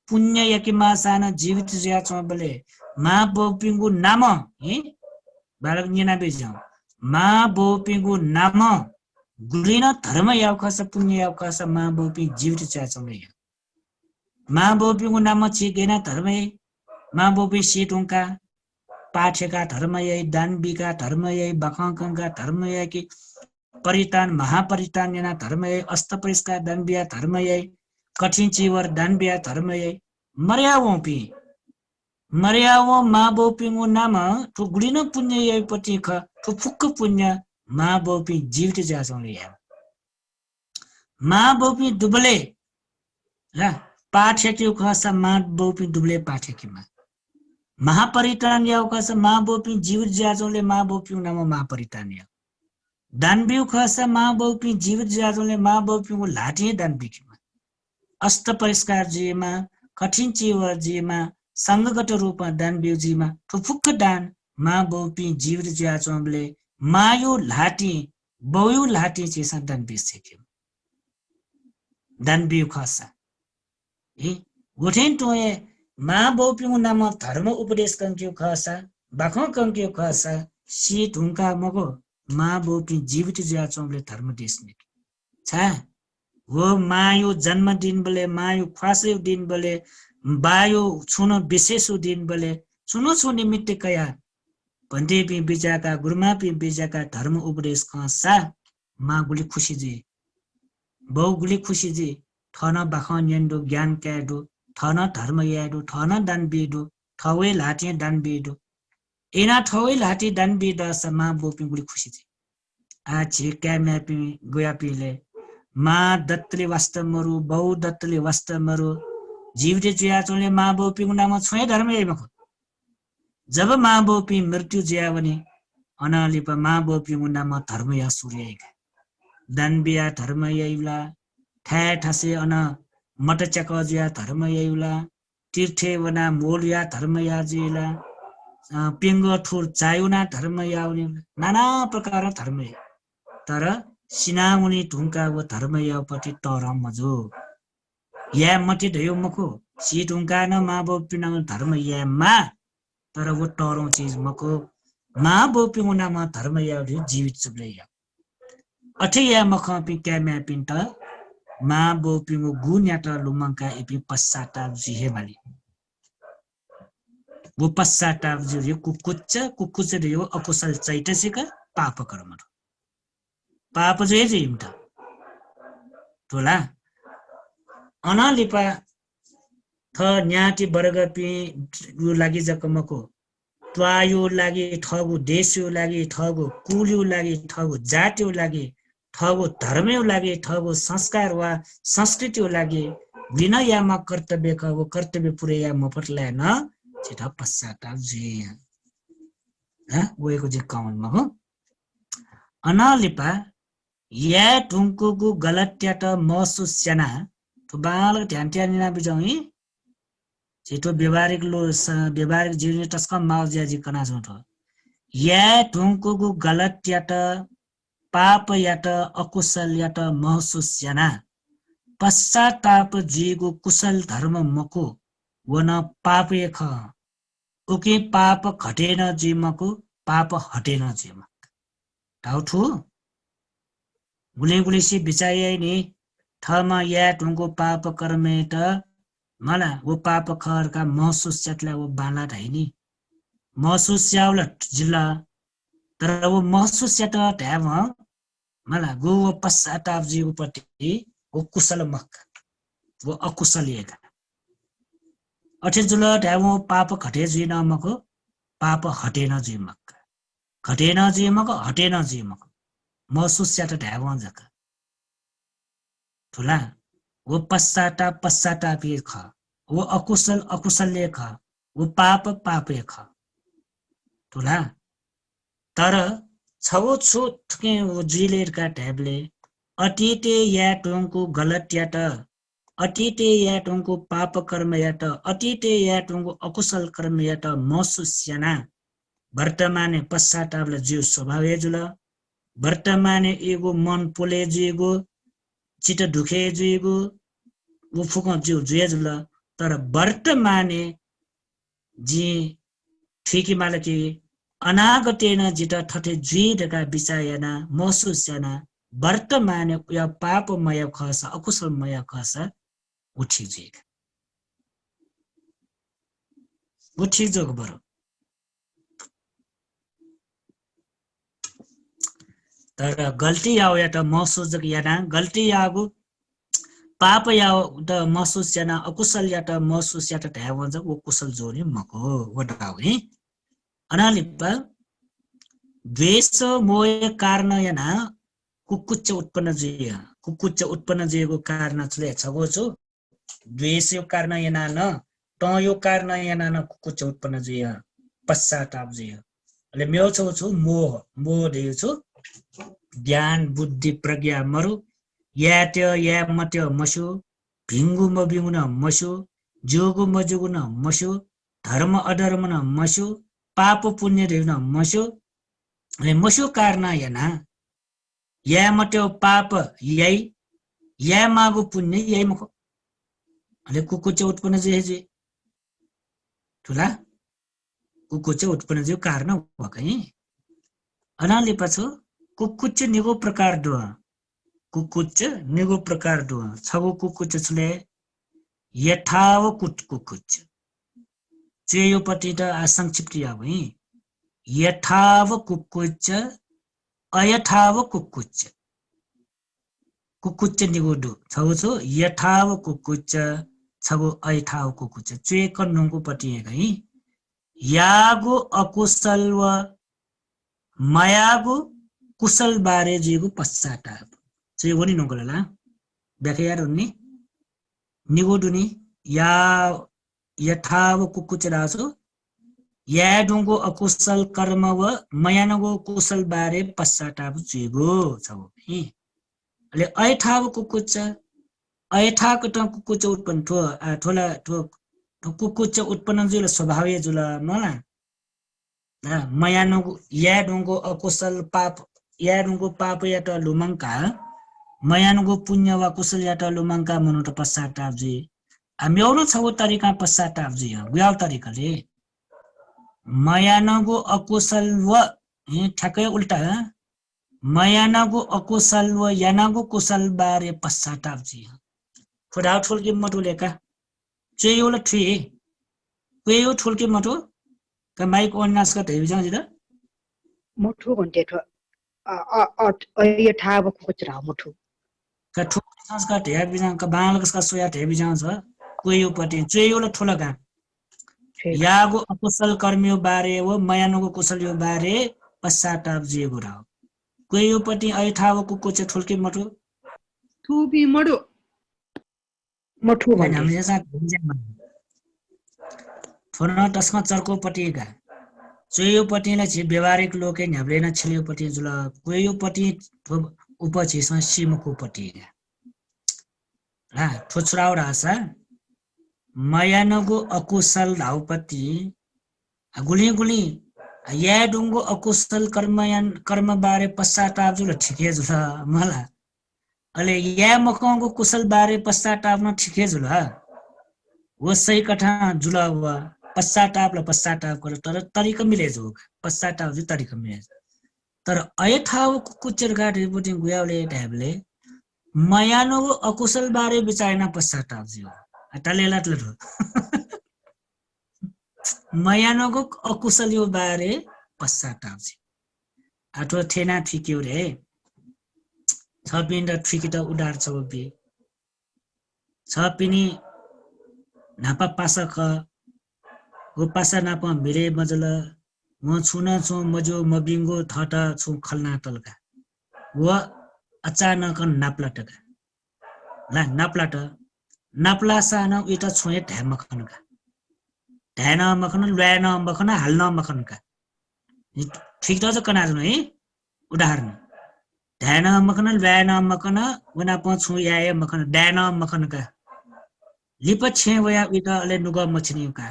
पुण्य यकी मासाना जीवित जिया चोबले मा बोपिंगु नाम हि बालक निना बेजाउ मा बोपिंगु नाम गुलिन धर्म याउखस पुण्य याउखस मा बोपि जीवित जिया चोबले मा बोपिंगु नाम छिगेना धर्म मा बोपि सीटुंका पाठेका धर्म यही दानबीका धर्म यही बखांका धर्म यही कि परितान महापरितान याना धर्म यही अस्त परिष्कार दानबिया धर्म यही कठिन चिवर दानबिया धर्म यही मर्यावो मा बोपिङो नाम ठु गुलिन पुण्य यही पति ख ठु फुक्क पुण्य मा बोपि जीवित जासौले या मा बोपि दुबले ला पाठेकी खस मा बोपि दुबले पाठेकीमा महापरितान याउ खस मा बोपि जीवित जाजौले मा बोपि नाम महापरितान या दानबिउ खस मा बोपि जीवित जाजौले मा बोपि लाठी दानबिकीमा अस्त परिष्कार जीमा कठिन चिवर जीमा संगगत रूपमा दानबिउ जीमा ठुफुक्क दान मा बोपि जीवित जाजौले मायु लाठी बौयु लाठी चेसा दानबिउ सेक्यो दानबिउ खस ए गोठेन टोए मा बोपिउ नाम धर्म उपदेश कंक्यो खसा बाखो कंक्यो खसा सी ढुंका मगो मा बोपि जीवित जाचौले धर्म देशने छ वो मायो जन्मदिन बोले मायो ख्वासो दिन बोले बायो छुनो विशेष दिन बोले छुनो निमित्त कया भन्दै पि बिजाका गुरुमा पि बिजाका धर्म उपदेश खसा मा गुली खुशी जी बहु गुली खुशी जी थन बाखन यन्दो ज्ञान क्याडो थन धर्म याडो थन दान बिडो ठवे लाटे दान बिडो एना ठवे लाटे दान बिडो समा बोपि गुली खुशी जी आ छिका म्यापि गोया पिले मा दत्तले वास्तव मरु बहु दत्तले वास्तव मरु जीवित जिया चोले मा बोपि नाम छोए धर्म यही जब मा बोपि मृत्यु जिया भने अनालिप मा बोपि नाम धर्म या सूर्य दान बिया धर्म यहीला ठा ठसे अन मटचक जिया धर्म यहीला तीर्थे वना मोल या धर्म या जिला पिंग ठुर चायुना धर्म याउने नाना प्रकार धर्म तर सिनामुनि ढुंका वो धर्म यापति तर मजो या मति धयो मको सी ढुंका न मा बोपिन धर्म या मा तर वो टरौ चीज मको मा बोपिन नाम धर्म या जीवित चुब्ले या अठे या मख पि क्याम्या पिन्ट मा बोपिन गुण यात लुमंका एपि पश्चाताप जिहे माली वो पश्चाताप जो कुकुच्च यो अकुशल चैतसिक पाप कर्म पाप जो जिमटा टोला अनालिपा थ न्याटी वर्ग पि यो लागि जकमको त्वायो लागि ठगु देशयो लागि ठगु कुलयो लागि ठगु जातियो लागि ठगु धर्मयो लागि ठगु संस्कार वा संस्कृतियो लागि विनयमा कर्तव्य खगु कर्तव्य पुरेया मफटला न छिटा पश्चाताप जे वेको जे काउन म हो अनालिपा या ढुंकुगु गलत्याट महसुस सेना तो बाल ध्यान ध्यान बिजाउ हि छिटो व्यवहारिक जीवन टस्क माउ ज्याजी कना छ त या ढुंकुगु गलत्याट पाप याट अकुशल याट महसुस सेना पश्चाताप जीगो कुशल धर्म मको वन पापे ख उके पाप घटेन जीमको पाप हटेन जीम टाउठु गुले गुलेसी बिचाए नि थमा या ढुङ्गो पाप कर्मे त मला वो पाप खर का महसुस चटला वो बाला ढाइनी महसुस स्याउला जिल्ला तर वो महसुस चट ढ्याम मला गो वो पश्चाताप जीगो पट्टि वो कुशल मक वो अकुशल एका अठे जुल ढ्याम पाप घटे जी नमको पाप हटेन जी मक घटेन जी मक हटेन जी मक महसुस चट ढ्याम जक ठुला वो पश्चाताप ये ख वो अकुशल अकुशल ख वो पाप ख ठुला तर छवो छु थके वो जिलेर का ढ्याबले अतीते या टोंको गलत या त अतीते या टोंको पाप कर्म या त अतीते या टोंको अकुशल कर्म या त महसुस याना वर्तमाने पश्चातापले जीव स्वभाव जुल वर्तमाने एगो मन पोले जीगो चिट ढुके जीगो वो फुक जीव जुए जुल तर वर्तमाने जी ठिकी मालकी अनागतेन जित ठटे जुइडका बिचायना महसुस याना वर्तमाने या पापमय खस अकुशलमय खस उठी जेग उठी जोग बरो तर गल्ती आओ या त महसुस जग याना गल्ती आगो पाप या त महसुस याना अकुशल या त महसुस या त ढ्याव जग वो कुशल जोनी मको वडाउ नि अनालिप द्वेष मोह कारण याना कुकुच्च उत्पन्न जिएको कारण छले छगो छु द्वेष यो कारण याना न त यो कारण याना न कुकुच्च उत्पन्न जिया पश्चाताप जिया ले म्यो छु मोह दियो छु ज्ञान बुद्धि प्रज्ञा मरु या मत्य मसु भिंगु मबिगुन मसु जोगु मजुगुन मसु धर्म अधर्म न मसु पाप पुण्य देउन मसु ले मसु कारण याना या मट्यो पाप यही या मागु पुण्य यही मको अले कुकुच्च उत्पन्न जे ठुला कुकुच्च उत्पन्न जे कारण वकै अनाले पछि कुकुच्च निगो प्रकार दो कुकुच्च निगो प्रकार दो छगो कुकुच्च छले यथाव कुकुच्च चेयो पति त संक्षिप्त या भई यथाव कुकुच्च अयथाव कुकुच्च कुकुच्च निगुडु छगो छु यथाव कुकुच्च छगो अयथाव कुकुच्च चेक नंगु पति है यागो अकुशल व मायागो कुशल बारे जीगु पश्चाताप चाहिँ वनी नंगलला व्याख्या यार उन्नी निगुडुनी या यथाव कुकुच्च रासो या डुंगो अकुशल कर्म व मयानगो कुशल बारे पश्चाताप जीगु छगो नि ले अयथाव कुकुच्च अयथाक त कुकुच्च उत्पन्न ठोला कुकुच्च उत्पन्न जुल स्वभावय जुल मला मयानो या डुंगो अकुशल पाप या डुंगो पाप या त लुमंका मयानो पुण्य वा कुशल या त लुमंका मनु त पश्चाताप जी म्यौनो छगो तरिका पश्चाताप जी ग्याउ तरिकाले मयानो अकुशल व ठ्याक्कै उल्टा मयानागो अकुशल व यानागो कुशल बारे पश्चाताप जी खुदा ठुल्की मटु लेका चेयोला ठुई क्वेयो ठुल्की मटु का माइक ऑन नास का तेवी जान जिदा मटु भन्टे ठ अयथाव कुकुच्च रा मटु का ठुल्की सांस का तेया बिजान का बांगलकस का सोया तेवी जान छ क्वेयो पति चेयोला ठुला का यागो अकुशल कर्मियो बारे व मयानागो कुशल यो बारे पश्चाताप जी गुरा क्वेयो पति अयथाव कुकुच्च ठुल्की मटु थुबी मडु मटु भन्टे हामीले जसा थोना तस्मा चर्को पटिका चोयो पटिला छि व्यवहारिक लोके न्याब्लेना छिलियो पटि जुल क्वेयो पटि उपछि सिमको पटिका ला ठोछराउ रासा मयानगो अकुशल धाउपति गुली या डुंगो अकुशल कर्म बारे पश्चाताप जुल ठिकै जुल मला अले या मखंगो कुशल बारे पश्चाताप न ठिकै जुल वो सही कठा जुला हुआ पश्चाताप कर तर तरिका मिले जो पश्चाताप जो तरिका मिले तर अय ठाउँ कुचर गाड रिपोर्टिङ गुयाउले ढ्याबले मयानो अकुशल बारे बिचायना पश्चाताप जियो अटालेलात लरो मयानो अकुशल यो बारे पश्चाताप जी आठो थेना ठिक्यो रे छ पिन र ठिकिटा उडार छ बे छ पिनी नापा पासक वो पासा नापा मिरे मजल म छुना छु मजो मबिंगो थटा छु खलना तलका व अचानक नाप्लाटका ला नाप्लाट नाप्ला साना उता छुए ढ्याम मखनका ढ्यान मखन ल्यान मखन हाल्न मखनका ठीक त कना जनु है उदाहरण ढ्यान मखन ल्यान मखन वना प छु याए मखन ड्यान मखनका लिप छे वया उता अले नुग मछनिका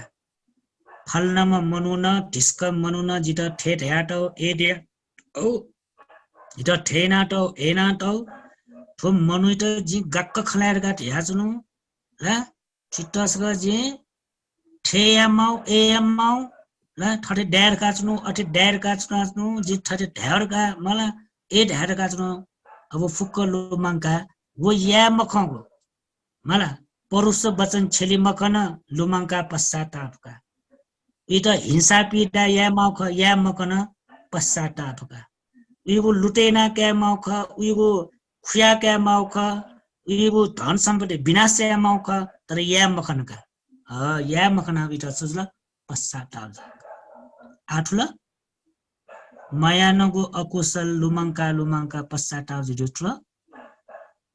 फलनमा मनुन ढिस्क मनुन जित ठेट ह्याटौ एडे औ जित ठेनाटौ एनाटौ थुम मनुइट जि गक्क खलाएर गाट ह्याचनु ला चित्तसग जि ठेयामाउ एयामाउ ला ठटे ड्यार काच्नु अठे ड्यार काच्नु जि ठटे ढ्यार का मला ए ढ्यार काच्नु अब फुक्क लुमाङका वो या मखंगो मला परुष वचन छेली मखन लुमाङका पश्चातापका इता हिंसा पीडा या मकन पश्चातापका उइगो लुटेना क्या मौख उइगो खुया क्या मौख उइगो धन सम्पत्ति विनाश या मौख तर या मखनका या मखना इता सुजला पश्चाताप आठुला मयानगो अकुशल लुमाङका पश्चाताप जुटुला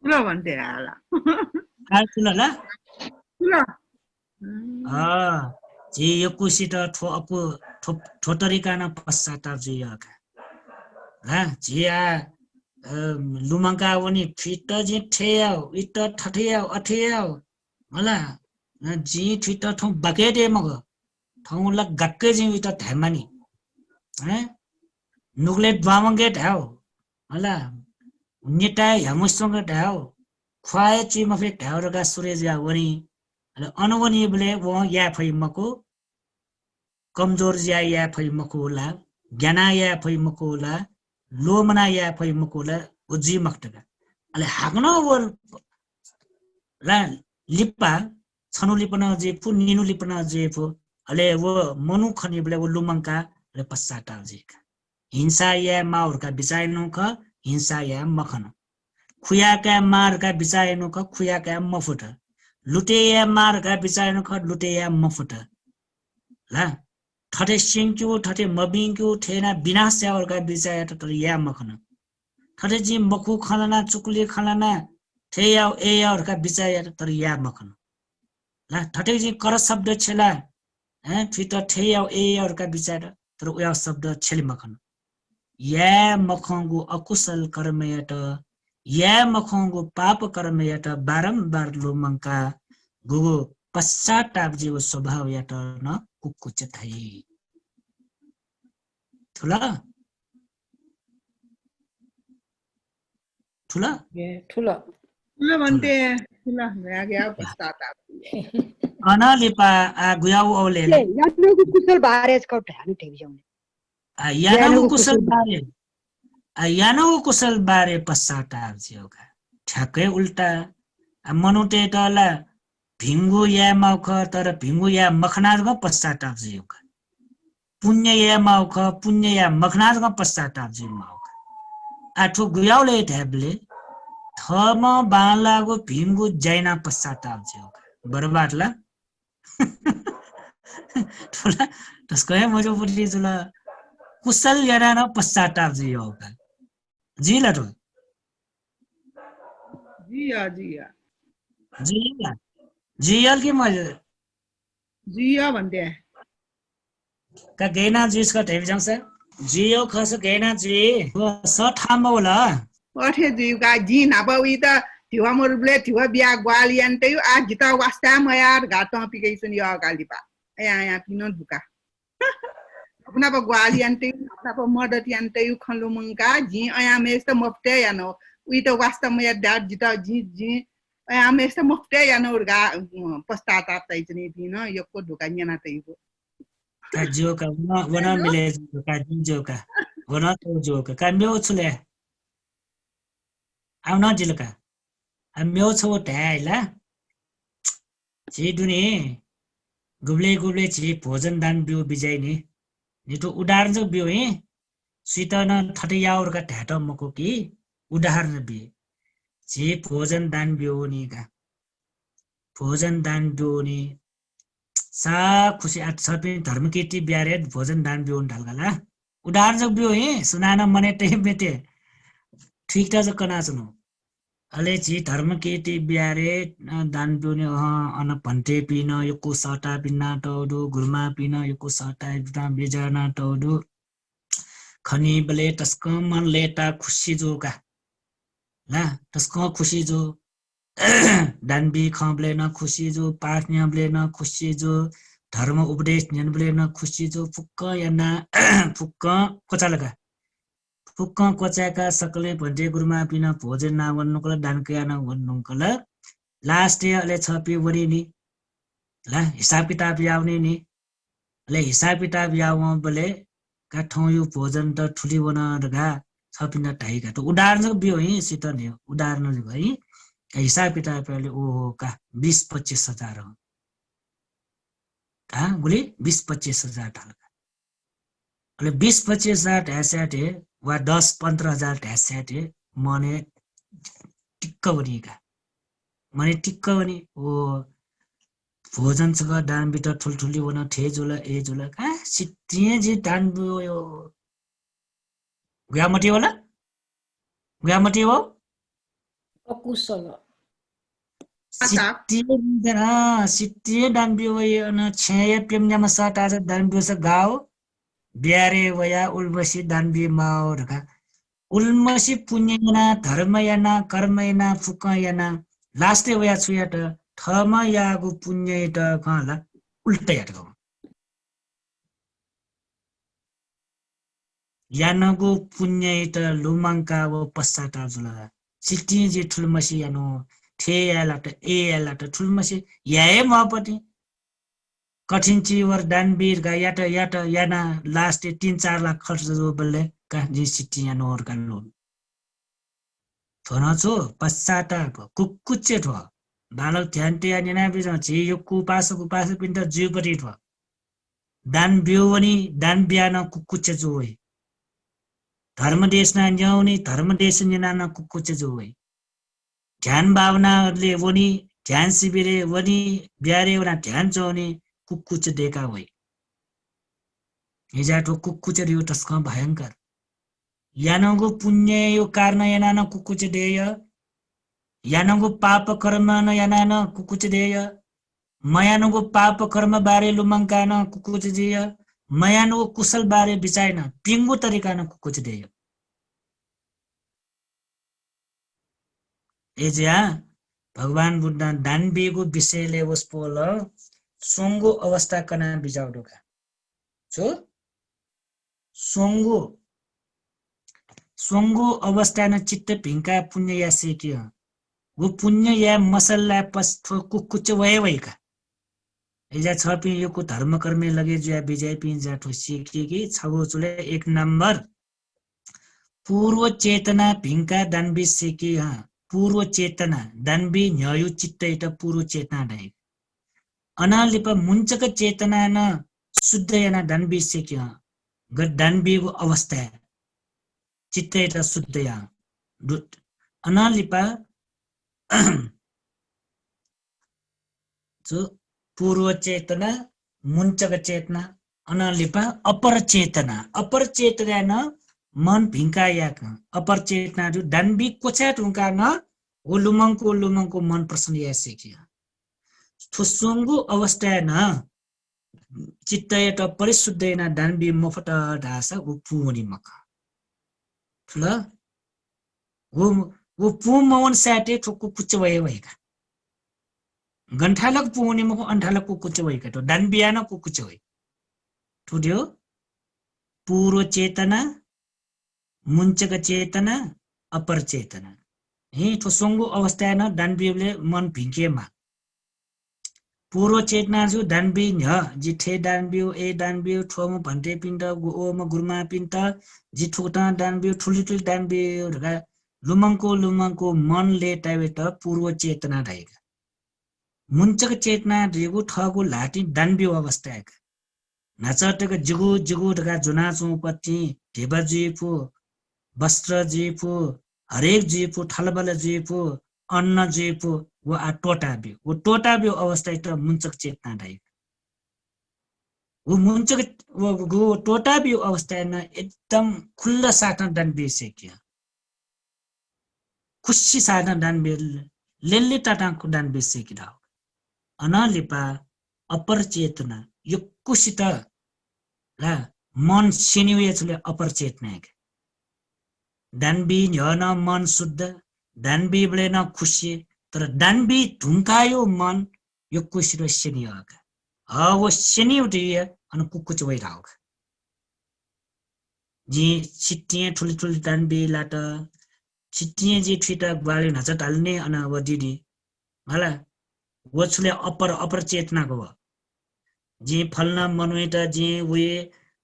ल भन्थे आला आठुला ला ल जे यो कुसित ठो तरिकाना पश्चाताप जुयाका ला जिया लुमाङका वनी फिट जे ठेयाउ इट ठठेयाउ अठेयाउ मला जी फिट ठौ बकेटे मग ठौ ल गक्के जी इट धैमानी ह नुगले द्वामंगे ढाउ मला निटा हमसँग ढाउ ख्वाए ची मफे ढाउरका सुरेज या वनी अनवनी बले वो या फै मको कमजोर या फै मको ला ज्ञाना या फै मको ला लोमना या फै मको ला उजी मक्तका अले हाग्न वर ला लिपा छनु लिपना जे फु निनु लिपना जे फु अले वो मनु खनि बले वो लुमङका ले पश्चाताप जेका हिंसा या माउरका बिचाइनु ख हिंसा या मखन खुयाका मारका बिचाइनु ख खुयाका मफुट लुटेया मारका बिचाइनु ख लुटेया मफुट ला ठटे सिंक्यु ठटे मबिंक्यु ठेना विनाश यावरका बिचाय तर या मखन ठटे जी मखु खलना चुकुले खलना ठेयाउ एयावरका बिचाय तर या मखन ला ठटे जी कर शब्द छेला फिट ठेयाउ एयावरका बिचाय तर उया शब्द छेली मखन या मखंगु अकुशल कर्मयट या मखंगु पाप कर्मयट बारम्बार लुमङका गुगु पश्चाताप जीव स्वभाव यात न कुकुच थाई ठुला ठुला ठुलो ल भन्थे ल गया पश्चाताप अनलिपा आ गुयाउ औले यानुको कुशल बारे का ध्यान ठेबिजाउने यानो कुशल बारे पश्चाताप जियोका ठ्याक्कै उल्टा मनुते तला भिंगु या मौख तर भिंगु या मखनाजको पश्चाताप जियोका पुण्य या मौख पुण्य या मखनाजको पश्चाताप जियो मौख आठो गुयाउले ढ्याबले थम बालागो भिंगु जैना पश्चाताप जियोका बरबाटला ठुला त्यसको है मजो पुटी जुला कुशल याना न पश्चाताप जियोका जिला तो जिया जियल के मजे जिया भन्थे का गेना जिसका टेबी जंग से जियो खस गेना जी वो स ठाम होला अठे जिउका जी नाबवी त थिवा मोरले थिवा बिया ग्वालियन्ते आ जिता वास्ता मयार घाटो पिकैसन यो गालिपा या पिनो दुका अपना प ग्वालियन्ते अपना प मदत यन्ते खलु मंका जी अया मेस त मफ्ते यानो उही त वास्तवमा डाट जिता जी आम यस्तो मुफ्ते यानो उर्गा पश्चाताप तै चाहिँ दिन यो को ढुका न्याना तै हो का joka wana mile ka joka wana to joka ka myo chule am na jilka am myo cho dai la ji duni गुब्ले छि भोजन दान बिउ बिजाइ नि नितो उदाहरण जो बिउ हे सितन थटियाउर का ढाट मको कि उदाहरण बि छि भोजन दान बिउ नि का भोजन दान बिउ नि सा खुशी आठ सपे धर्म केटी ब्यारे भोजन दान बिउ ढालगला उदाहरण जो बिउ हे सुनाना मने ते बेते ठीक त ज कना छनु अले छि धर्म केटी ब्यारे दान बिउने अन भन्टे पिन योको सटा पिना टौडु गुरमा पिन योको सटा बिना बेजना टौडु खनी बले तस्क मन लेटा खुशी जोका ला तस्क खुशी जो दानबी खबले न खुशी जो पाठ न्याबले न खुशी जो धर्म उपदेश न्याबले न खुशी जो फुक्क याना फुक्क कोचालका फुक्क कोचाका सकले भन्टे गुरुमा पिन भोजन ना भन्नुको दान क्रिया न भन्नुको लास्ट अले छपी वरी नि ला हिसाब किताब याउने नि ले हिसाब किताब याउ बले का ठौँ यो भोजन त ठुली बना रगा छपिन ढाइका त उदाहरण बियो है सित नि उदाहरण है हिसाब किताब पहले ओ का 20-25 हजार हो का गुली 20-25 हजार ढालका अले 20-25 हजार ढास्याटे वा 10-15 हजार ढास्याटे मने टिक्क बनिका मने टिक्क बनी ओ भोजन सँग दान बिट ठुलठुली बना ठेजुला एजुला का सित्तिए जे दान बियो ग्यामटी हो अकुशल सित्तिए दान बियो न छेय प्रेमजामा सटा ज दान बियो स गाओ ब्यारे वया उल्मसी दान बियो माओरका उल्मसी पुण्यना धर्मयना कर्मयना फुकयना लास्टे वया छुयाट थमा यागु पुण्यट कला उल्टयाट गो यानगु पुण्यट लुमंका वो पश्चाता जुला सिटी जे ठुलमसी यानो ठे यालाट ए यालाट ठुलमसी याए मापति कठिन चिवर दानवीर गा याट याना लास्ट 3-4 लाख खर्च जो बल्ले का जी सिटी यानो और का लोन थोना छो पश्चाताप कुकुच्चे थो बालक ध्यान त्या निना बिज छि यो कुपास पिन्त जीवपरि थो दान बियोवनी दान ब्यान कुकुच्चे जो होय धर्म देशना न्याउनी धर्म देश निना कुकुच्चे जो होय ध्यान भावनाले वनी ध्यान शिविरे वनी ब्यारे वना ध्यान जोनी कुकुच्चे देका होय हिजाटो कुकुच्चे रियो तस्क भयंकर यानगो पुण्य यो कारण याना कुकुच्चे देय यानगो पाप कर्म न याना कुकुच्चे देय मयानगो पाप कर्म बारे लुमंका न कुकुच्चे देय मयानगो कुशल बारे बिचाइन पिंगु तरिका न कुकुच्चे देय एज्या भगवान बुद्ध दानबीगु विषयले उसपोल सोंगु अवस्था कना बिजाउडोका छो सोंगु अवस्था न चित्त भिंका पुण्य या सेकियो वो पुण्य या मसल्ला पस कुकुच्चे वयका एजा छपि योको धर्म कर्मे लगे जो विजय पिन जाठो सिकेकी छगो चुले 1 नंबर पूर्व चेतना भिंका दानबी सेकी पूर्व चेतना दानबी न्ययु चित्त एट पूर्व चेतना नै अनालिप मुञ्चक चेतना न शुद्ध याना दानबी सेकी दानबी अवस्था चित्त एट शुद्ध या अनालिपा जो पूर्व चेतना मुञ्चक चेतना अनालिपा अपर चेतना न मन भिंकायाक अपर चेतना जो दानबी कोचा टुंका न लुमंको मन प्रसन्न या सेकिया थुसुंगु अवस्था न चित्तयट परिशुद्ध न दानबी मफट ढासा उपुनी मक ल वो पुमवन साटे ठुकु कुच्च वयका गन्ठालक पुनी मको अन्ठालक कुच्च वयका तो दानबियान कुच्च वय ठुड्यो पूर्व चेतना मुञ्चक चेतना अपर चेतना हे ठो सोंगो अवस्था न दानबीले मन भिंकेमा पूर्व चेतना जो दानबी न जिठे दानबियो ए दानबियो ठोम भन्टे पिन्ट ओम गुरुमा पिन्ट जिठुटा दानबियो ठुली ठुली दानबियो ढका लुमङको मनले टाइबेट पूर्व चेतना रहेका मुञ्चक चेतना रेगु ठगु लाटी दानबियो अवस्था एक नचटक जिगु जिगु ढका जुना चौपत्ती ढेबा जीपु वस्त्र जीपु हरेक जीपु ठलबल जीपु अन्न जीपु वो आ टोटा बियो अवस्था इट मुञ्चक चेतना रहेको वो मुञ्चक वो टोटा बियो अवस्था न एकदम खुल्ला साटन दान बेसेक्या खुशी साटन दान बे लेल्ले टाटाको दान बेसेकिरा अनलिपा अपर चेतना यो कुसित ला मन सिनिवेचले अपर चेतना एक दानबी न मन शुद्ध दानबी बले न खुशी तर दानबी ढुङ्कायो मन यो कुसिरो सिनियाका वो सिनिउटिए अन कुकुच वइराउका जी चिट्टिए ठुली ठुली दानबी लाट चिट्टिए जी ठिटा ग्वाले नच टाल्ने अन व दिदी मला वछुले अपर चेतनाको व जी फलना मनुइटा जी वे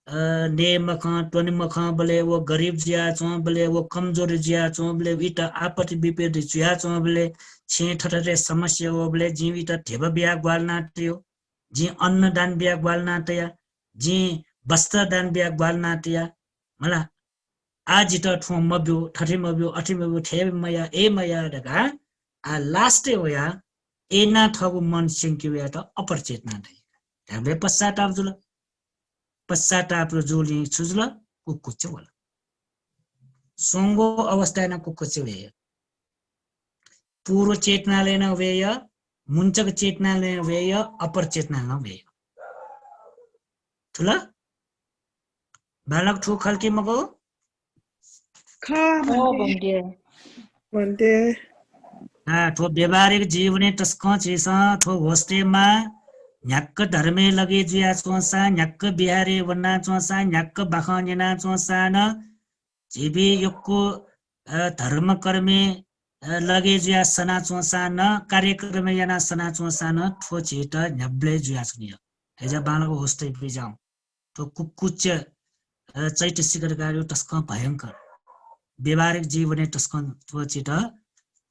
ने मखा टोनी मखा बले वो गरीब जिया चो बले वो कमजोर जिया चो बले इटा आपत्ति विपरीत जिया चो बले छे ठठरे समस्या वो बले जी इटा ढेबा बिया ग्वालना तियो जी अन्न दान बिया ग्वालना तया जी वस्त्र दान बिया ग्वालना तया मला आज इटा ठो मब्यो ठठे मब्यो अठी मब्यो ठे मया ए मया दगा आ लास्ट होया एना ठगु मन सिंक्यो या त अपर चेतना दै हामीले पश्चाताप जुल पश्चाताप जुली सुजुल कुकुच्च वला सोंगो अवस्था न कुकुच्च वे पूर्व चेतनाले न वेय मुञ्चक चेतनाले वेय अपर चेतना न वेय ठुला बालक ठु खल्के मगो भन्टे ठो व्यवहारिक जीवने तस्क छेस ठो होस्टेमा न्याक्क धर्मे लगे जुया चोसा न्याक्क बिहारे वन्ना चोसा न्याक्क बाखनेना चोसा न जीवी योक्को धर्म कर्मे लगे जुया सना चोसा न कार्यक्रम याना सना चोसा न ठो छेट न्याब्ले जुया छनियो हेजा बालको होस्टे बिजाउ ठो कुकुच्च चैतसिक कार्य तस्क भयंकर व्यवहारिक जीवने तस्क ठो छेट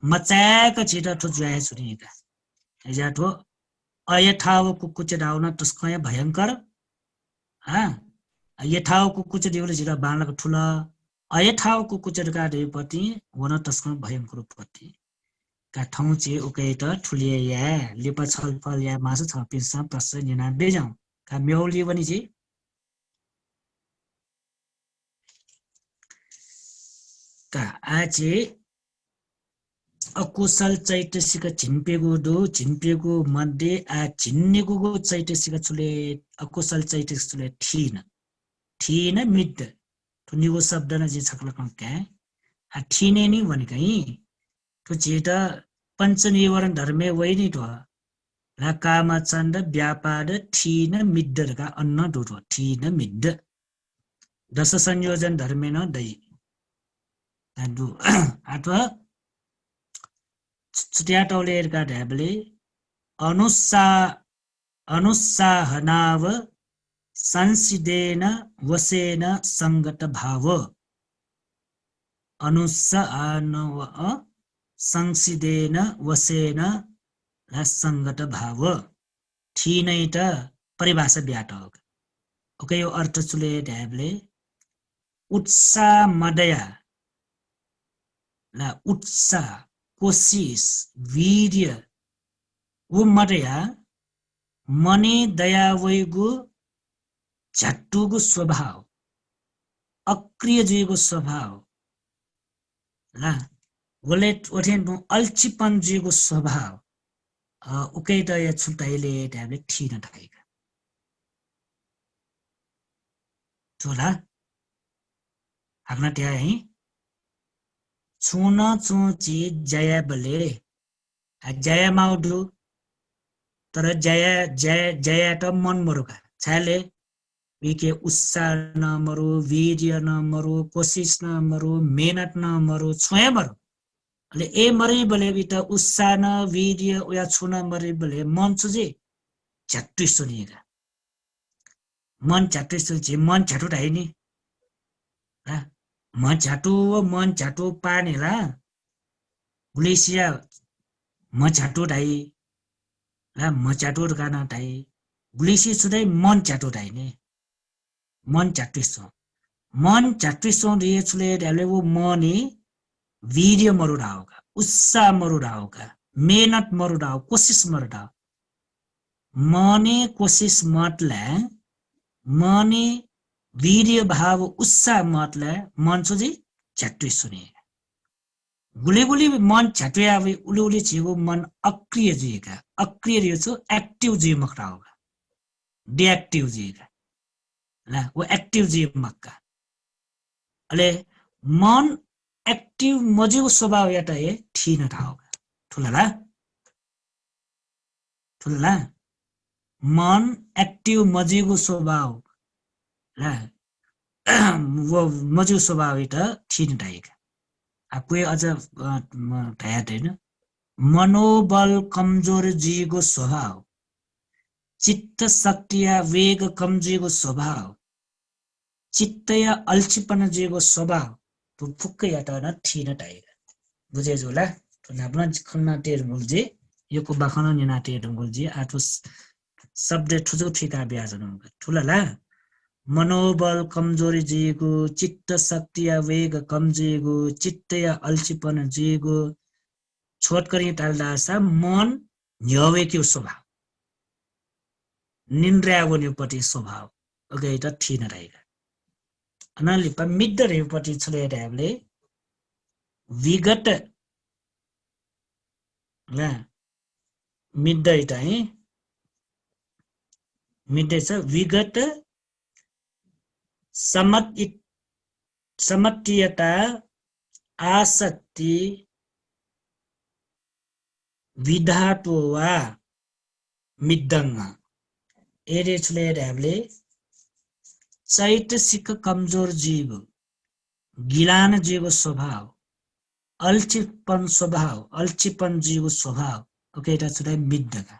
मचाक छेट ठो जुया छनिका हेजा ठो अयथाव कुकुच डाउन तस्कय भयंकर यथाव कुकुच दिउले जिरा बालक ठुला अयथाव कुकुच गाडेपति वन तस्क भयंकर पति का ठाउँ चे उकै त ठुलिए या लेपा छलफल या मासु छ पिसा प्रश्न निना बेजाउ का म्यौली पनि छि का आचे अकुशल चैतसिक झिम्पेगु मध्ये आ झिन्नेगु चैतसिक छुले अकुशल चैतसिक छुले ठीन मिड ठुनिगु शब्द न जे छकल कंका आ ठीने नि भनेकै तो जेटा पंचनिवरण धर्मे वैनी तो ला काम चण्ड व्यापार ठीन मिड का अन्न डोटो ठीन मिड दश संयोजन धर्मे न दै दु अथवा छुट्याटौलेरका ढ्याबले अनुसाहनाव संसिदेन वसेन संगत भाव अनुसाहनव संसिदेन वसेन संगत भाव ठीनैट परिभाषा ब्याटक ओके यो अर्थ चुले ढ्याबले उत्साह मदया ला उत्साह कोशिश वीर्य वो मर्या मने दया वैगु झट्टुगु स्वभाव अक्रिय जीगु स्वभाव ला वले ओठेन अल्छिपन जीगु स्वभाव उकै त या छुटाइले ढ्याबले ठीन ठाइका चोला हाक्न ट्या है छुन चुची जया बले जया माउडु तर जया त मन मरुका छाले विके उत्साह न मरु वीर्य न मरु कोशिश न मरु मेहनत न मरु छोया मरु ले ए मरे बले बिता उस्सान वीर्य या छुना मरे बले मन सुजे झट्टै सुनिएगा मन झट्टै सुजे मन झट्टो ढाइ नि मन झट्टो पानेला गुलेसिया म झट्टो ढाइ ला म झट्टो गाना ढाइ गुलेसी सुदै मन झट्टो ढाइ नि मन झट्टै सो रे छुले ढाले वो मने वीर्य मरुडा होगा उत्साह मरुडा होगा मेहनत मरुडा हो कोशिश मरुडा मने कोशिश मतले मने वीर्य भाव उत्साह मतले मन सुजी झट्टै सुने गुली मन झट्टै आवे उले छेगो मन अक्रिय जिएगा अक्रिय रियो छु एक्टिभ जी मखरा होगा डिएक्टिभ जिएगा ला वो एक्टिभ जी मक्का अले मन एक्टिभ मजिगो स्वभाव याटा ए ठिन ठाउगा ठुला मन एक्टिभ मजिगो स्वभाव ला वो मजिगो स्वभाव एटा ठिन ठाएगा कोही अझ ढाया छैन मनोबल कमजोर जीको स्वभाव चित्त शक्ति या वेग कमजोरीको स्वभाव चित्त या अल्छीपन जीको स्वभाव तो फुक्कै याटा ठिन ठाएगा बुझे जोला तो नाब्ना खन्ना टेर मुलजे यो को बाखन निना टेर मुलजे आठो शब्द ठुजो ठिका ब्याजन ठुलाला मनोबल कमजोरी जिएको चित्त शक्ति या वेग कम जिएको चित्त या अल्छीपन जिएको छोटकरी टाल्दासा मन न्यवेक्यो स्वभाव निन्द्रागोन्युपट्टि स्वभाव ओके त ठिन रहेगा अनालिपा मिद्दरेपट्टि छलेहरूले विगत ला मिद्दै चाहिँ मिद्दै छ विगत समत्यता आसक्ति विधातो वा मिद्दंग एरे छुलेहरूले चैतसिक कमजोर जीव गिलान जीवको स्वभाव अल्छीपन जीवको स्वभाव ओके एटा छुले मिद्दगा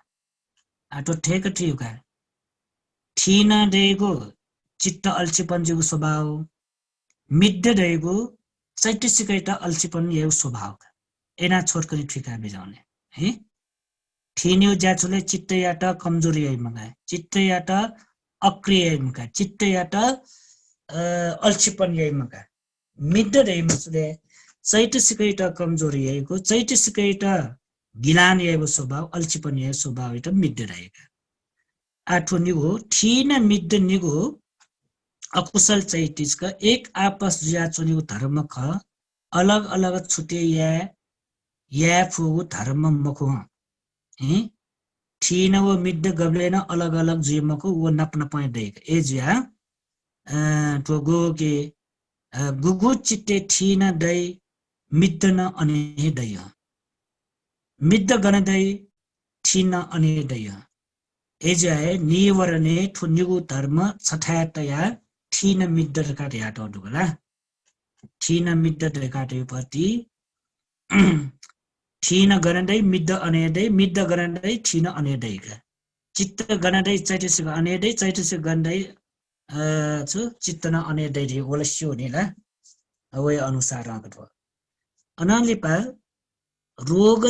आटो ठेक ठिउका ठिन देगो चित्त अल्छीपन जीवको स्वभाव मिद्द देगो चैतसिक एटा अल्छीपन यो स्वभाव एना छोटकरी ठिका बिजाउने है ठिन्यो ज्याछुले चित्त याटा कमजोरी है मगा चित्त याटा अक्रिय है मगा चित्त याटा अल्छीपन है मगा मिद्द दै मसले चैतसिक एटा कमजोरी है को चैतसिक एटा गिलान है स्वभाव अल्छीपन है स्वभाव एटा मिद्द रहेगा आठो निगो ठिन मिद्द निगो अकुशल चैतिसका एक आपस ज्याचोनिगो धर्म ख अलग अलग छुटे या फुगु धर्म मखो ठिन वो मिद्द गब्लेन अलग अलग जीवमको वो नप्न पाइ देख ए ज्या तो गो के गुगु चित्ते ठिन दै मिद्द न अनि दै मिद्द गन दै ठिन अनि दै ए ज्या निवरने ठुनिगु धर्म छठायतया ठिन मिद्द काटे आटो दुगला ठिन मिद्द काटेपछि ठिन गनदै मिद्द अनेदै मिद्द गनदै ठिन अनेदै चित्त गनदै चैतसिक अनेदै चैतसिक गनदै छु चित्त न अनेदै रे वलस्यो निला अवय अनुसार राखतो अनालिपा रोग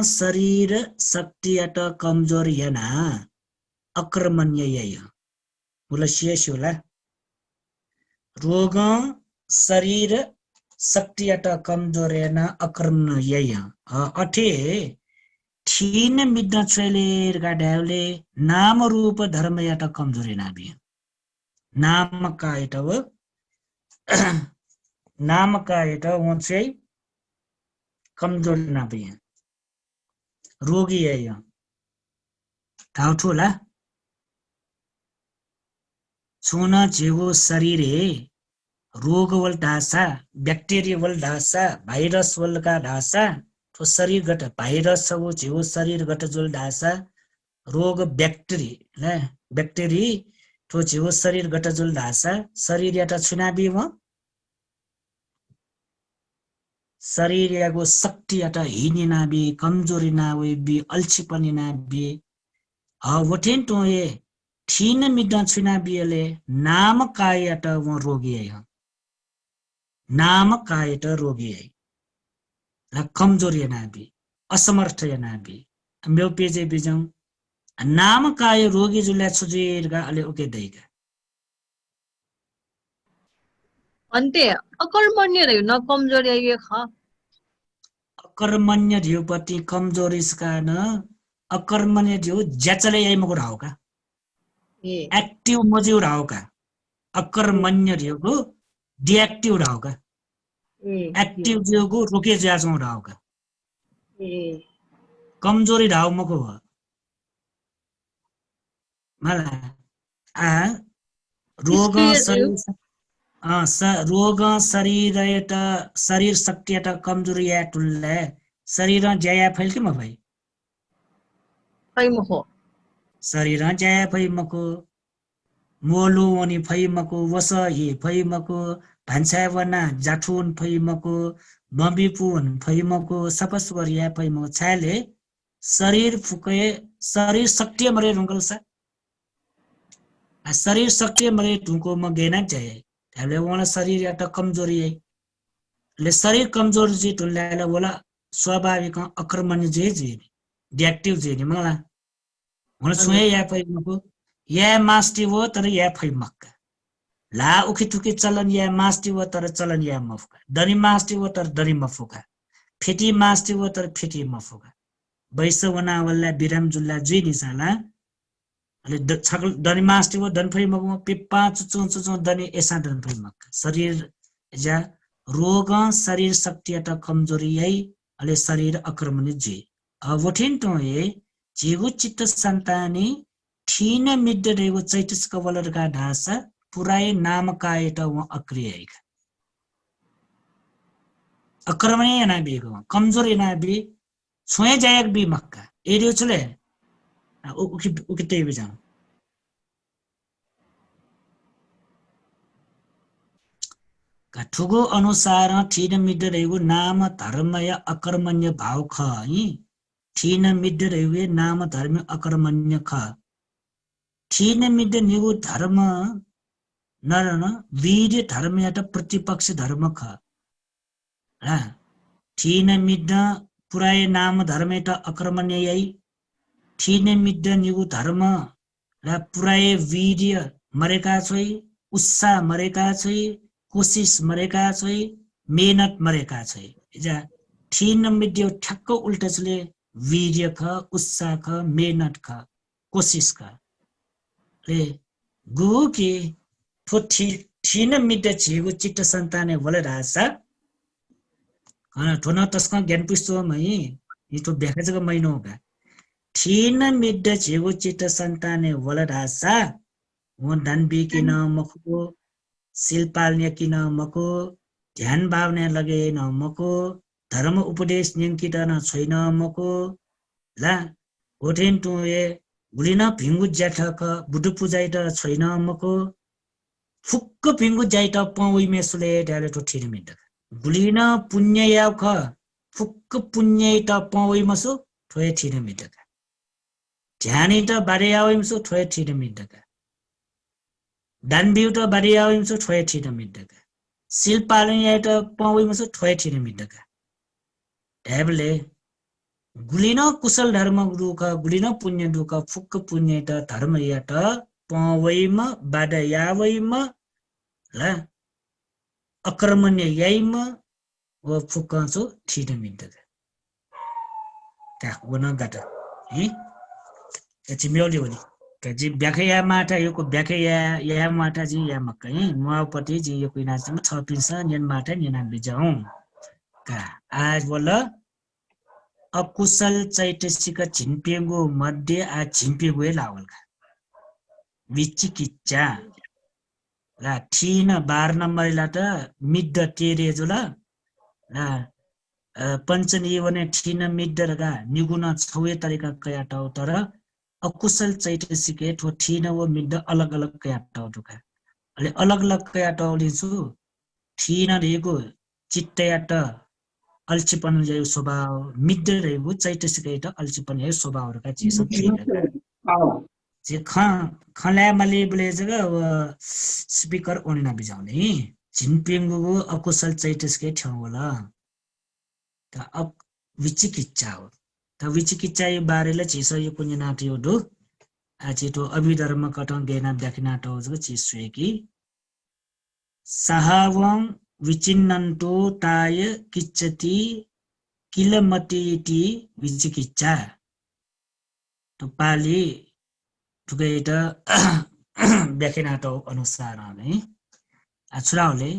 शरीर शक्तियट कमजोर yana अक्रमण्य य वलस्योला रोग शरीर शक्तियट कमजोर yana अक्रमण्य य अठे ठिन मिद्द छलेर गाडाले नाम रूप धर्म याटा कमजोरी नाबी नाम का एटा वो चाहिँ कमजोर नाबी रोगी है यो ठाउँ ठुला छुन जेगो शरीर रोग वल ढासा बैक्टेरिया वल ढासा भाइरस वल का ढासा तो शरीर गट भाइरस वो जेगो शरीर गट जुल ढासा रोग बैक्टेरिया तो जेगो शरीर गट जुल ढासा शरीर याटा छुनाबी म शरीर यागो शक्ति अट हिनिना बी कमजोरी ना वे बी अल्छीपनी ना बी वठेन तो ये ठीन मिडन छुना बिले नाम काय अट वो रोगी है नाम काय अट रोगी है ला कमजोरी ना बी असमर्थ ना बी मेउ पेजे बिजं नाम काय रोगी जुल्या छुजिरगा अले ओके दैगा अन्ते अकर्मण्य रह्यो न कमजोरी आइए ख अकर्मण्य धियोपति कमजोरी इसका न अकर्मण्य धियो ज्याचले यही मको राहो का ए एक्टिभ मजिउ राहो का अकर्मण्य धियोको डिएक्टिभ राहो का ए एक्टिभ धियोको रोके ज्याजौं राहो का ए कमजोरी राहो मको हो मलाई आ रोग निष्क्रिय शरीर रोग शरीर एटा शरीर शक्ति एटा कमजोरी या टुल्ले शरीर ज्याया फैल के म भाइ खैम हो शरीर ज्याया फै मको मोलु वनी फै मको वस हि फै मको भान्सा वना जाठुन फै मको बम्बिपुन फै मको सपस गरिया फै मको छाले शरीर फुके शरीर शक्ति मरे रुंगलसा शरीर शक्ति मरे ढुको म गेना जाए त्याले वना शरीर एटा कमजोरी है ले शरीर कमजोर जी टुल्ला वला स्वाभाविक अकर्मण्य जे डिएक्टिभ जे नि मला हुन छुए या पै मको या मास्टी वो तर या फै मक्का ला उखि तुकी चलन या मास्टी वो तर चलन या मफका दनी मास्टी वो तर दनी मफका फेटी मास्टी वो तर फेटी मफका बैस वना वल्ला बिराम जुल्ला जुइ निसाला अले छकल दनी मास्टी वो दन फै मको पिप्पा चुचु दनी एसा दन फै मक्का शरीर जा रोग शरीर शक्ति अटा कमजोरी है अले शरीर अकर्मण्य जी वठिन तो ये जीवो चित्त संतानी ठीन मिड्ड रेगो चैतसिक वलरका ढासा पुराय नाम कायट व अक्रिय अकर्मण्य ना बेगो कमजोरी ना बे छोए जायक बी मक्का एरियो चले उकी ते बिजा ठुगो अनुसार ठीन मिड्ड रेगो नाम धर्म या अकर्मण्य भाव ख है ठीन मिड्ड रेगो नाम धर्म अकर्मण्य ख ठीन मिड्ड निगो धर्म नरन वीर्य धर्म या प्रतिपक्ष धर्म ख ठीन मिड्ड पुराय नाम धर्म या अकर्मण्य यही ठीन मिड्ड निगो धर्म ला पुराय वीर्य मरेका छोइ उत्साह मरेका छोइ कोशिश मरेका छै मेहनत मरेका छै जा ठीन मिड्यो ठक्क उल्टा छले वीर्य ख उत्साह ख मेहनत ख कोशिश ख ले गु के ठोठी ठीन मिड्य छेगु चित्त संताने वले रासा ठोना तस्का ज्ञान पुस्तो मै यो तो व्याख्या जग मैनो बा ठीन मिड्य छेगु चित्त संताने वले रासा वो धन बिकिन मखो शिल्पाल्य किन मको ध्यान भावना लगे न मको धर्म उपदेश नियंकित न छैन मको ला होठेन टुए गुलिन भिंगु ज्याठक बुडु पुजाइट छैन मको फुक्क भिंगु जाइट पौइ मेसुले ड्याले तो ठिन मिट गुलिन पुण्य याख फुक्क पुण्यइट पौइ मसु ठोय ठिन मिट ध्यानिट बारे आउ मसु ठोय ठिन मिट दान बिउट बारी आउमसु ठोय ठिन मिड्डका शिल्पालन याट पाउइमसु ठोय ठिन मिड्डका ढ्याबले गुलिन कुशल धर्म रुका गुलिन पुण्य दुका फुक्क पुण्य त धर्म याट पाउइम बाड यावइम ला अकर्मण्य याइम व फुक्कसु ठिन मिड्डका का वना गाटा है एछि मेउले वनी जी व्याख्या माटा यो को व्याख्या या माटा जी या मकै मुआपति जी यो कुइना चाहिँ छपिन्छ नियन माटा नियन बिजाउ का आज बोल अकुशल चैतसिक झिम्पेगो मध्ये आ झिम्पेगो लावल का विचिकिच्चा ला ठीन 12 नम्बर ला त मिड्ड तेरे जुला ला पञ्चनी वने ठीन मिड्ड रगा निगुण छवे तरिका कया टाउ तर अकुशल चैतसिके ठो ठीन व मिड्ड अलग अलग कया टाउ दुका अले अलग अलग कया टाउ लिन्छु ठीन रेगो चित्तयाट अल्छीपन यो स्वभाव मिद्रे रहेको चैतसिक अल्छीपन यो स्वभावहरुका चिज जे खला मले बोले जगा स्पिकर ओन नबिजाउने झिनपिङगुको अकुशल चैतसिकै ठ्याउ होला त अब विचिकिच्छा हो त विचिकिच्छा यो बारेले चिस यो कुनै नाटो यो दो आचितो अभिधर्म कटं गेना व्याख्यानाटो जको चिस सुएकी सहावं विचिन्नन्तो ताय किच्चति किलमतिति विचिकिच्छा तो पाली ठुकैट व्याख्यानाटो अनुसार नै अछुराउले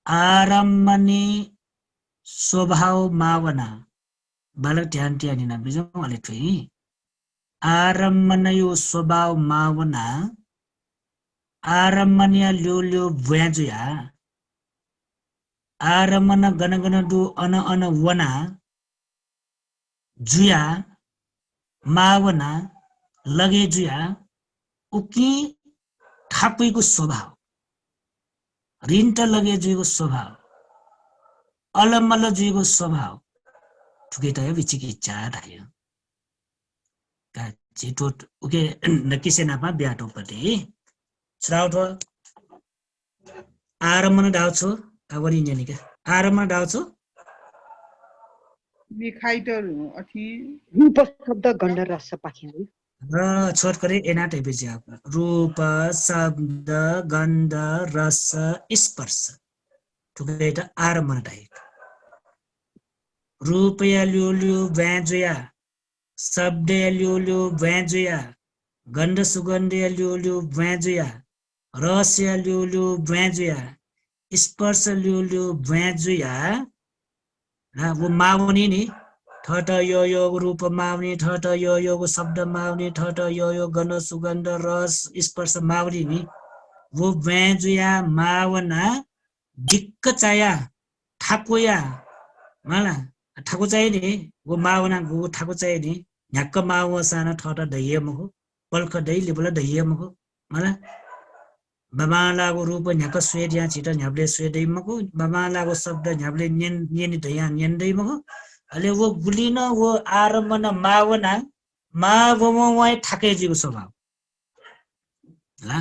आरम्मनि स्वभाव मावना बालक ध्यान ध्यान बिजौ अले ठुई आरम्मन यो स्वभाव मावना आरम्मनिया ल्यो व्याजुया आरम्मन गन दु अन वना जुया मावना लगे जुया उकी ठाकुईको स्वभाव रिन्ट लगे जुइको स्वभाव अलमल जुइको स्वभाव ठुकेत विचिकिच्छा धायो का चितो उके नकिसेनापा ब्याटो पटे श्राउठो आरमन डाउछो आवरी नेनिका आरमन डाउछो विखाइटर अथि रूप शब्द गन्ध रस पाखिनु र छोट करे एनाटे बेज्या रूप शब्द गन्ध रस स्पर्श ठुकेट आरमन डाइ रूप या ल्यो व्याजया शब्द या ल्यो व्याजया गन्ध सुगन्ध या ल्यो व्याजया रस या ल्यो व्याजया स्पर्श ल्यो व्याजया ना वो मावनी नि ठट यो रूप मावनी ठट यो शब्द मावनी ठट यो गन्ध सुगन्ध रस स्पर्श मावनी नि वो व्याजया मावना दिक्क चाया ठाकुया माला ठाकु चाहिँ नि वो मावना गो ठाकु चाहिँ नि न्याक्क माव साना ठट दैयमको पल्ख दैलिबल दैयमको मला बमालाको रूप न्याक्क स्वेदिया छिट न्याब्ले स्वेदैमको बमालाको शब्द न्याब्ले नियनि दैया नियन्दैमको अले वो गुलिन वो आरमन मावना मावमवाइ ठाकेजीको स्वभाव ला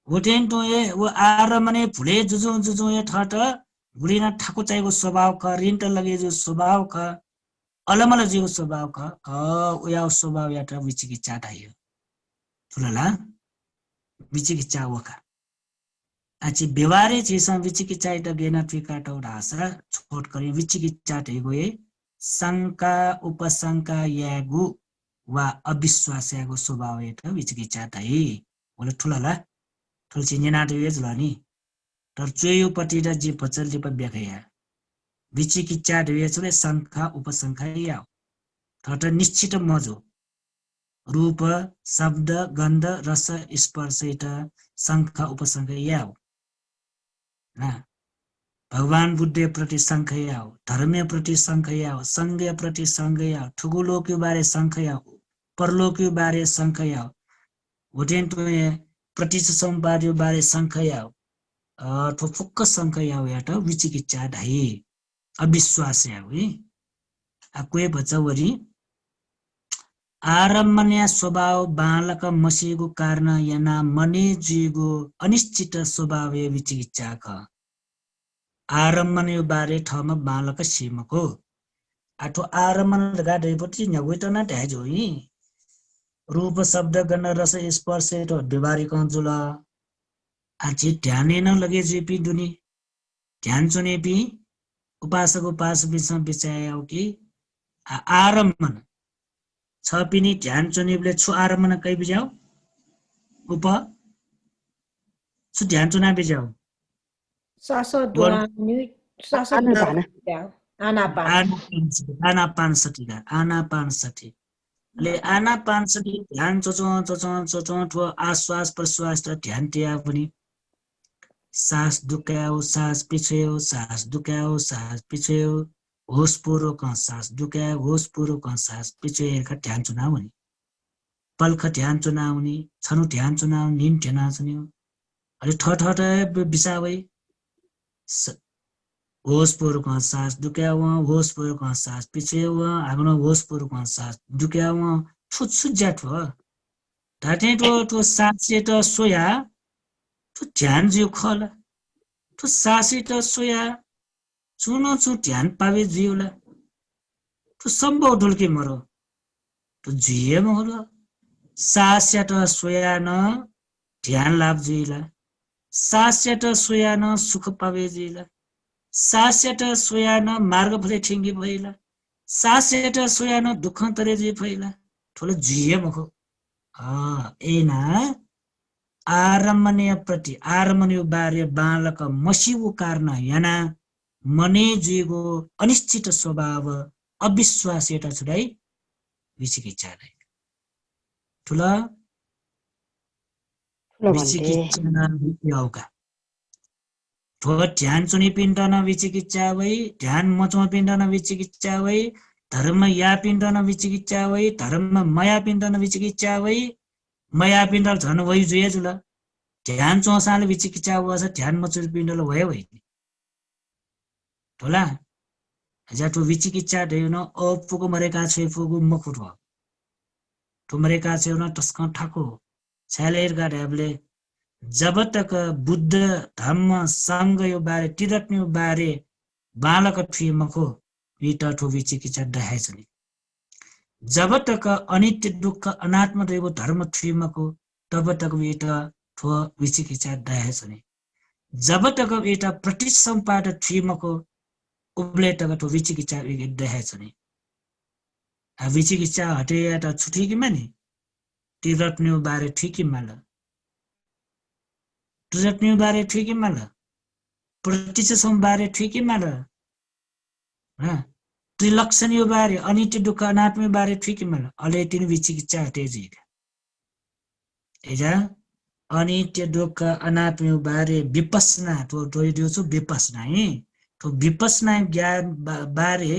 वटेन तो ये वो आरमने फुले जुजु ये ठट गुलिना ठाकु चाहिको स्वभाव का रिन्ट लगे जो स्वभाव का अलमल जीको स्वभाव का उया स्वभाव यात विचिकिच्छा धायो ठुलला विचिकिच्छा वका आछि व्यवहारे चिसा विचिकिच्छा त गेना फिकाट ढासा छोट करी विचिकिच्छा धेगो ए शंका उपशंका यागु वा अविश्वास यागु स्वभाव यात विचिकिच्छा धाइ बोले ठुलला ठुलछि नेना त यज लनी तर चेयो पति र जे पचल जे व्याख्या विचिकिच्छा धेयछले शंका उपशंका या ठट निश्चित मजो रूप शब्द गन्ध रस स्पर्श त शंका उपशंका या ना भगवान बुद्ध प्रति शंका या धर्म प्रति शंका या संघ प्रति शंका या ठुगुलोक बारे शंका या परलोक बारे शंका या वटेन तो प्रतिष्ठ सम्पाद्य बारे शंका या फुक्क शंका याट विचिकिच्छा धाइ अविश्वास यावे आक्वे बचवरी आरम्मन्य स्वभाव बालक मसीगो कारण याना मने जीगो अनिश्चित स्वभाव विचिकिच्छा क आरम्मन्य बारे ठम बालक सीमको आठो आरम्मन गाडेपछि न्यागुइतना ढाजोइ रूप शब्द गन्ध रस स्पर्श तो व्यवहारिक जुल आछि ध्याने न लगे जेपी दुनी ध्यान चुने पी उपासक उपास बिचमा बिचायो कि आरम्मन छ पिनी ध्यान चुनेले छु आरम्मन कै बिजाउ उप छु ध्यान चुना बिजाउ आनापान सठी ले आनापान सठी ध्यान चोचो ठो आश्वास प्रश्वास त ध्यान त्या पनि सास दुखायो सास पिछ्यो सास दुखायो सास पिछ्यो होस पूर्वक सास दुखायो होस पूर्वक सास पिछ्यो ध्यान चुनाउने पल्ख ध्यान चुनाउने छनु ध्यान चुनाउने निन ध्यान चुन्यो अरे ठठ बिसावै होशपूर्वक सांस दुख्यावा होशपूर्वक सांस पिछेवा आगनो होशपूर्वक सांस दुख्यावा छु सुज्या ठो ढाटे ठो सासे त सोया ठो ध्यान जिउ खला ठो सासे त सोया चुनो छु ध्यान पावे जिउला ठो सम्भव ढुल्के मरो ठो जिए मरो सास्य त सोया न ध्यान लाभ जिला सास्य त सोया न सुख पावे जिला सास्यट सोयान मार्ग भले ठिंगी भइला सास्यट सोयान दुख तरे जे भइला ठोले जिए मखो एना आरमणीय प्रति आरमणीय बारे बालक मसिउ कारण याना मने जीगो अनिश्चित स्वभाव अविश्वास एटा छुडाई विचिकित्सा ठुला विचिकित्सा याउका ठो ध्यान चुनी पिण्डन विचिकित्सा वै ध्यान मचमा पिण्डन विचिकित्सा वै धर्म या पिण्डन विचिकित्सा वै धर्म मया पिण्डन विचिकित्सा वै मया पिण्डल झन वै जुए जुल ध्यान चौसाले विचिकित्सा वस ध्यान मचुर पिण्डल भयो वै ठोला जा ठो विचिकित्सा देउन अपुको मरेका छे फुगु मखुट भ ठो मरेका छे न टस्क ठाको छालेर गाडले जब तक बुद्ध धम्म संघ यो बारे तिरत्न यो बारे बालक ठुमखो विटा ठो विचिकित्सा दहाइ छनि जब तक अनित्य दुःख अनात्म देव धर्म ठुमखो तब तक विटा ठो विचिकित्सा दहाइ छनि जब तक विटा प्रतिसम्पाद ठुमखो उब्ले तक ठो विचिकित्सा दहाइ छनि विचिकित्सा हटे त छुटी कि माने तिरत्न यो बारे ठिकी माल त्रिरत्न बारे ठीक है माला प्रतिशत बारे ठीक है माला त्रिलक्षण यो बारे अनित्य दुःख अनात्म बारे ठीक है माला अले तिन विचिकित्सा हटे जी एजा अनित्य दुःख अनात्म बारे विपස්සना तो जो छु विपස්සना है तो विपස්සना ज्ञान बारे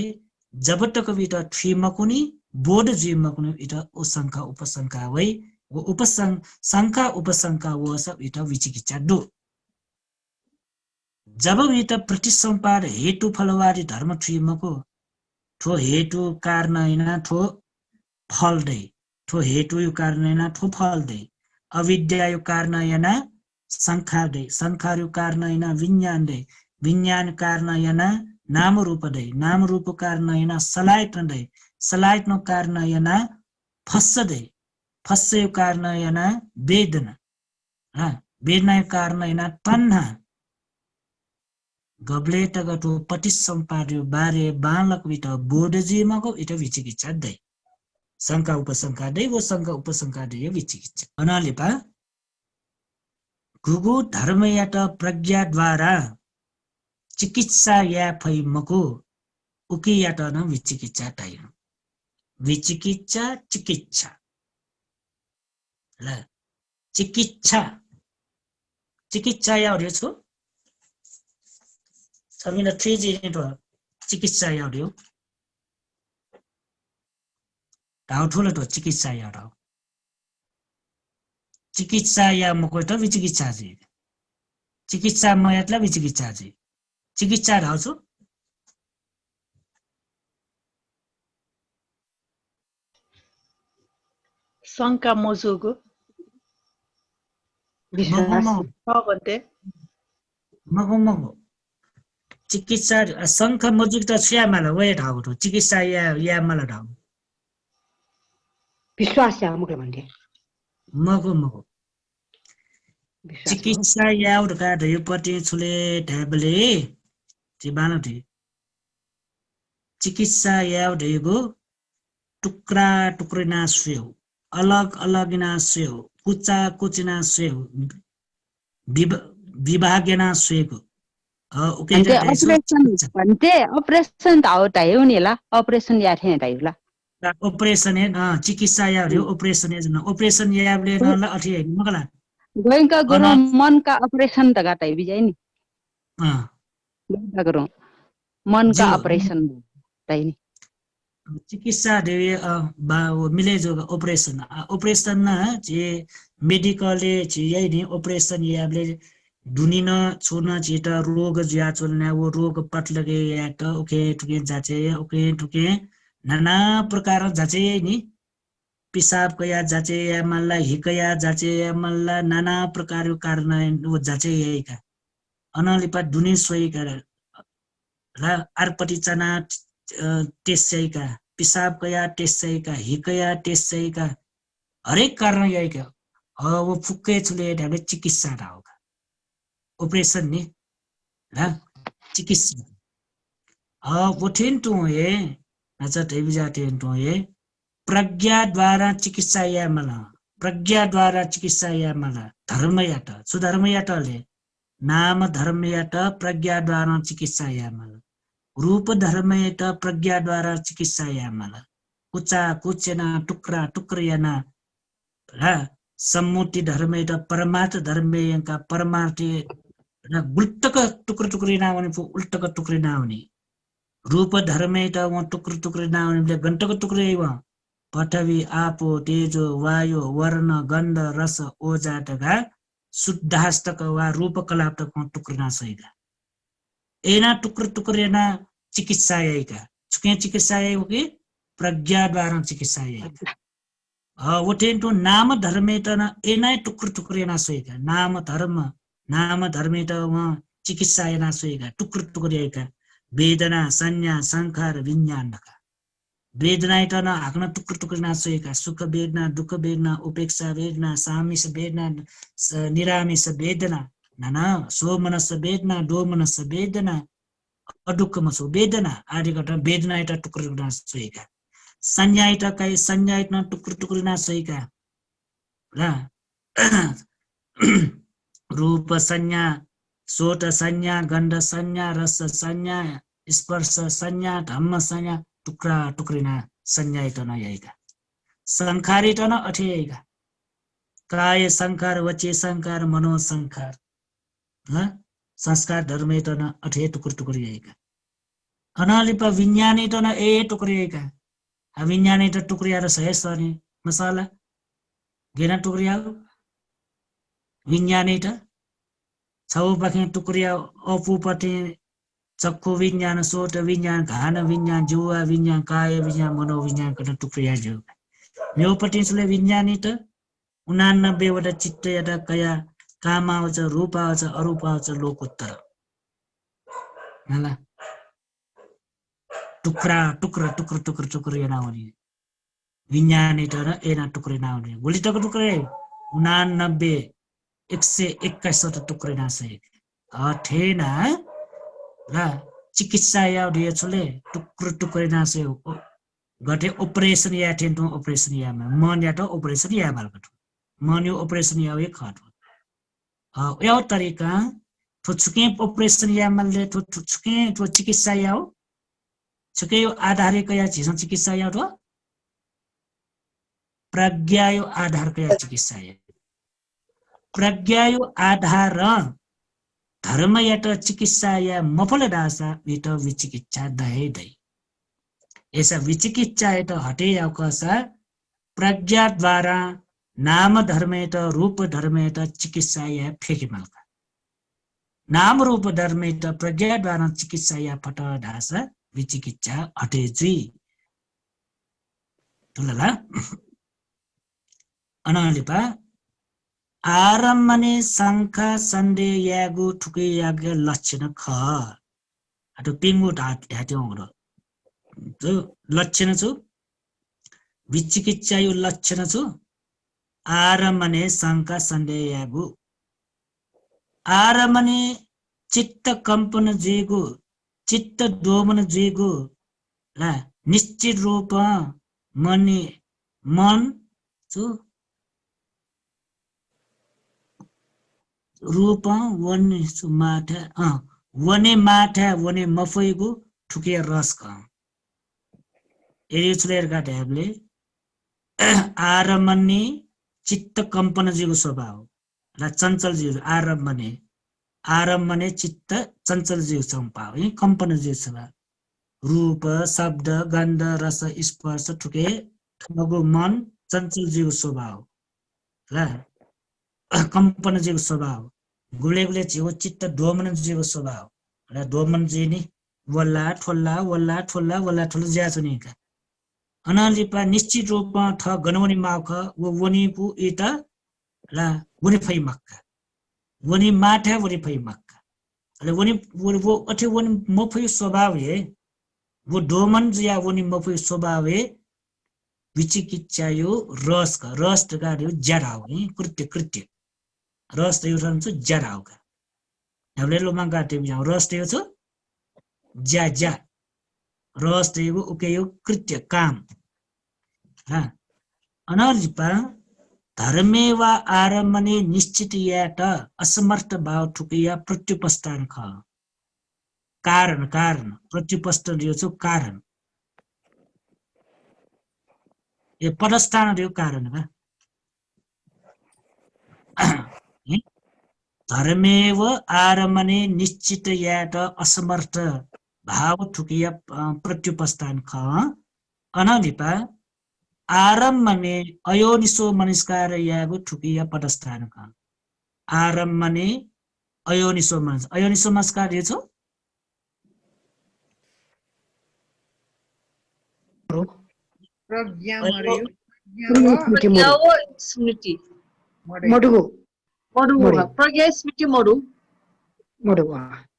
जब तक बिटा ठिमकुनी बोध जीवमकुनी इटा उसंका उपसंका वै वो उपसंका उपसंका वो सब इटा विचिकित्सा दो जब इटा प्रतिसंपाद हेतु फलवादी धर्म ठुमको ठो हेतु कारण हैन ठो फल दे ठो हेतु यो कारण हैन ठो फल दे अविद्या यो कारण हैन संखार दे संखार यो कारण हैन विज्ञान दे विज्ञान कारण हैन नाम रूप दे नाम रूप कारण हैन सलायत दे सलायत नो कारण हैन फस दे फस्य कारण याना वेदना वेदना कारण याना तन्हा गब्ले तगटो प्रतिसंपाद्यो बारे बालक विट बोधजीमको इट विचिकित्सा दै शंका उपशंका दै वो शंका उपशंका दै विचिकित्सा अनालेपा गुगु धर्म यात प्रज्ञा द्वारा चिकित्सा या फैमको उकी यात न विचिकित्सा दै विचिकित्सा चिकित्सा ल चिकित्सा चिकित्सा याउर्यो छु समिना 3 जी ने चिकित्सा याउर्यो ताउ ठुलो त चिकित्सा याउरो चिकित्सा या मको त विचिकित्सा जी चिकित्सा मयातला विचिकित्सा जी चिकित्सा राउ छु शंका मोजुगु मगो चिकित्सा शंख मजुग त छ्यामाला वे ढाउ त चिकित्सा या मला ढाउ विश्वास या मुखले भन्थे मगो चिकित्सा या उडका धयो पटी छुले ढाबले ति बानथि चिकित्सा या धयो टुक्रा टुक्रिना स्यो अलग अलग नास्यो कुचा कुचिना स्यो विभागना स्योको ऑपरेशन त आउट आयो नि ला ऑपरेशन या थे दाइला ऑपरेशन है चिकित्सा या रे ऑपरेशन है न ऑपरेशन याले न ल अथि है मगला गोइंका गुरु मन का ऑपरेशन त गाtai बिजै नि गोइंका गुरु मन का ऑपरेशन दाइ नि चिकित्सा देवे मिले जो ऑपरेशन ऑपरेशन ना जे मेडिकल जे यही नि ऑपरेशन याले दुनिन छोना चीटा रोग ज्या चोलना वो रोग पट लगे या त ओके ठुके जाचे ओके ठुके नाना प्रकार जाचे नि पिसाब कया जाचे या मल्ला हिकया जाचे या मल्ला नाना प्रकार कारण वो जाचे का अनलिपा दुनि सोई का ला आरपटी चना टेस्ट का पिसाब कया टेस्ट का हिकया टेस्ट का हरेक कारण यही का वो फुक्के चुले ढाबे चिकित्सा होगा ऑपरेशन ने ला चिकित्सा वो टेंटो ये अच्छा टेबिजा टेंटो ये प्रज्ञा द्वारा चिकित्सा या मला प्रज्ञा द्वारा चिकित्सा या मला धर्म याट सुधर्म याटले नाम धर्म याट प्रज्ञा द्वारा चिकित्सा या मला रूप धर्म याट प्रज्ञा द्वारा चिकित्सा या मला कुचा कुचेना टुकरा टुकरियाना ला सम्मुति धर्म याट परमार्थ धर्म यांका परमार्थ ला उल्टक टुकर टुकरिना भने उल्टक टुकरिना भने रूप धर्म याट व टुकर टुकरिना भने घण्टक टुकरे व पृथ्वी आपो तेजो वायु वर्ण गन्ध रस ओजाटका शुद्धास्तक वा रूप कलाप्तक टुक्रना सहीका एना टुक्र टुक्रेना चिकित्सा यहीका चुके चिकित्सा यही कि प्रज्ञा द्वारा चिकित्सा यही वटेन्टो नाम धर्मेट न एना टुक्र टुक्रेना सहीका नाम धर्मेट व चिकित्सा एना सहीका टुक्र टुक्रेका वेदना संज्ञा संखार विज्ञान वेदना इतना आँखना टुक्र टुक्र नाचेका सुख वेदना दुख वेदना उपेक्षा वेदना सामिस वेदना निरामिस वेदना नाना सोमनस वेदना डोमनस वेदना अदुःखमस वेदना आदि घटा वेदना इटा टुक्र टुक्र नाचेका संज्ञा इटा कई संज्ञा इतना टुक्र टुक्र नाचेका ला रूप संज्ञा सोट संज्ञा गन्ध संज्ञा रस संज्ञा स्पर्श संज्ञा धम्म संज्ञा टुक्रा टुक्रिना संज्ञा इतना यही का संखार इतना अठेगा काय संखार वचे संखार मनो संखार संस्कार धर्म इतना अठे टुक्र टुक्र यही का अनालिपा विज्ञान इतना ए टुक्र यही का विज्ञान इतना टुक्रिया र सहे सने मसाला गेना टुक्रिया विज्ञान इतना छौ पखे टुक्रिया अपु पटे चक्षु विज्ञान सोट विज्ञान घान विज्ञान जुवा विज्ञान काय विज्ञान मनोविज्ञान कटा टुक्रिया जो न्योपटिसले विज्ञान इट 89 वटा चित्त यता कया काम आउँछ रूप आउँछ अरूप आउँछ लोकोत्तर होला टुक्रा टुक्र टुक्र टुक्र टुक्र yana हुने विज्ञान इट र एना टुक्रे नाउने गुलिटको टुक्रे 89 121 टुक्रे नासे अठेना ला चिकित्सा या दिए छले टुक्र टुक्रे नासे गटे ऑपरेशन या टेन्टो ऑपरेशन या मन या तो ऑपरेशन या मालकट मन यो ऑपरेशन या एक खाट यो तरिका तो छुके ऑपरेशन या मलले तो छुके तो चिकित्सा या हो छुके यो आधार कया चिज चिकित्सा या तो प्रज्ञा यो आधार कया चिकित्सा या प्रज्ञा यो आधार धर्म या तो चिकित्सा या मफल दासा वित विचिकित्सा दहे दई ऐसा विचिकित्सा है तो हटे या कसा प्रज्ञा द्वारा नाम धर्म है तो रूप धर्म है तो चिकित्सा या फेंकी मलका नाम रूप धर्म है तो प्रज्ञा द्वारा चिकित्सा या फट दासा विचिकित्सा हटे जी तुलला अनालिपा आरम्भने शंखा संडे यागु ठुके याग लक्षण ख अटो पिंगु ढाट्यो हो जो लक्षण छु विचिकित्सा यो लक्षण छु आरम्भने शंखा संडे यागु आरम्भने चित्त कंपन जेगु चित्त डोमन जेगु ला निश्चित रूप मन छु रूप वने माठा वने माठा वने मफैगु ठुके रस क एरिचलेर का ढ्याबले आरम्भने चित्त कंपन जीवको स्वभाव र चञ्चल जीव आरम्भने चित्त चञ्चल जीव स्वभाव है कंपन जीव स्वभाव रूप शब्द गन्ध रस स्पर्श ठुके ठगु मन चञ्चल जीव स्वभाव र कंपन जीव स्वभाव गुले गुले जीव चित्त दोमन जीव स्वभाव र दोमन जिनी वल्ला ठोल्ला वल्ला ठोल्ला वल्ला ठोल्ला ज्या छ नि का अनालिपा निश्चित रूपमा थ गनवनी माख वो वनी पु एता ला वनी फै मक्का वनी माठा वनी फै मक्का अले वनी वो अथे वनी मफै स्वभाव हे वो दोमन जिया वनी मफै स्वभाव हे विचिकिच्छा यो रस का रस का यो जरा हो नि कृत्य कृत्य रस यो छ जरा हो का हामीले लोमा गाटे बिया रस यो छ जा जा रस यो ओके यो कृत्य काम हा अनर्जिपा धर्मे वा आरम्भने निश्चित याट असमर्थ भाव ठुकिया प्रत्युपस्थान ख कारण कारण प्रत्युपस्थ यो छ कारण ये पदस्थान यो कारण का धर्मेव आरम्भने निश्चित याट असमर्थ भाव ठुकिया प्रत्युपस्थान ख अनलिपा आरम्भने अयोनिसो मनस्कार यागो ठुकिया पदस्थान ख आरम्भने अयोनिसो मनस्कार यो छ प्रज्ञा मर्यो प्रज्ञा हो स्मृति मडुगो प्रज्ञा स्मृति मडु मडुगो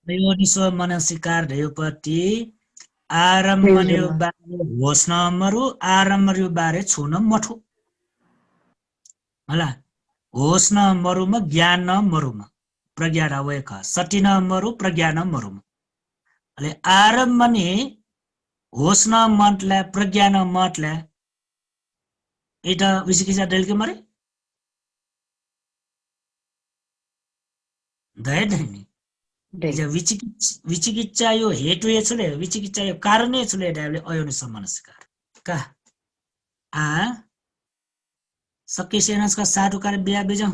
अयोनिसो मनस्कार धेपति आरम्भने बारे होस्न मरु आरम्भने बारे छुन मठु होला होस्न मरुमा ज्ञान न मरुमा प्रज्ञा रवय ख सटिन मरु प्रज्ञा न मरुमा अले आरम्भने होस्न मतला प्रज्ञा न मतला एटा विसिकिसा डेलके मरे दय धनी विचिकिच्छा यो हेतु ये छले विचिकिच्छा यो कारण ये छले डाले अयोनि समनस्कार का आ सके सेनस का साधु कार्य बिया बेजौ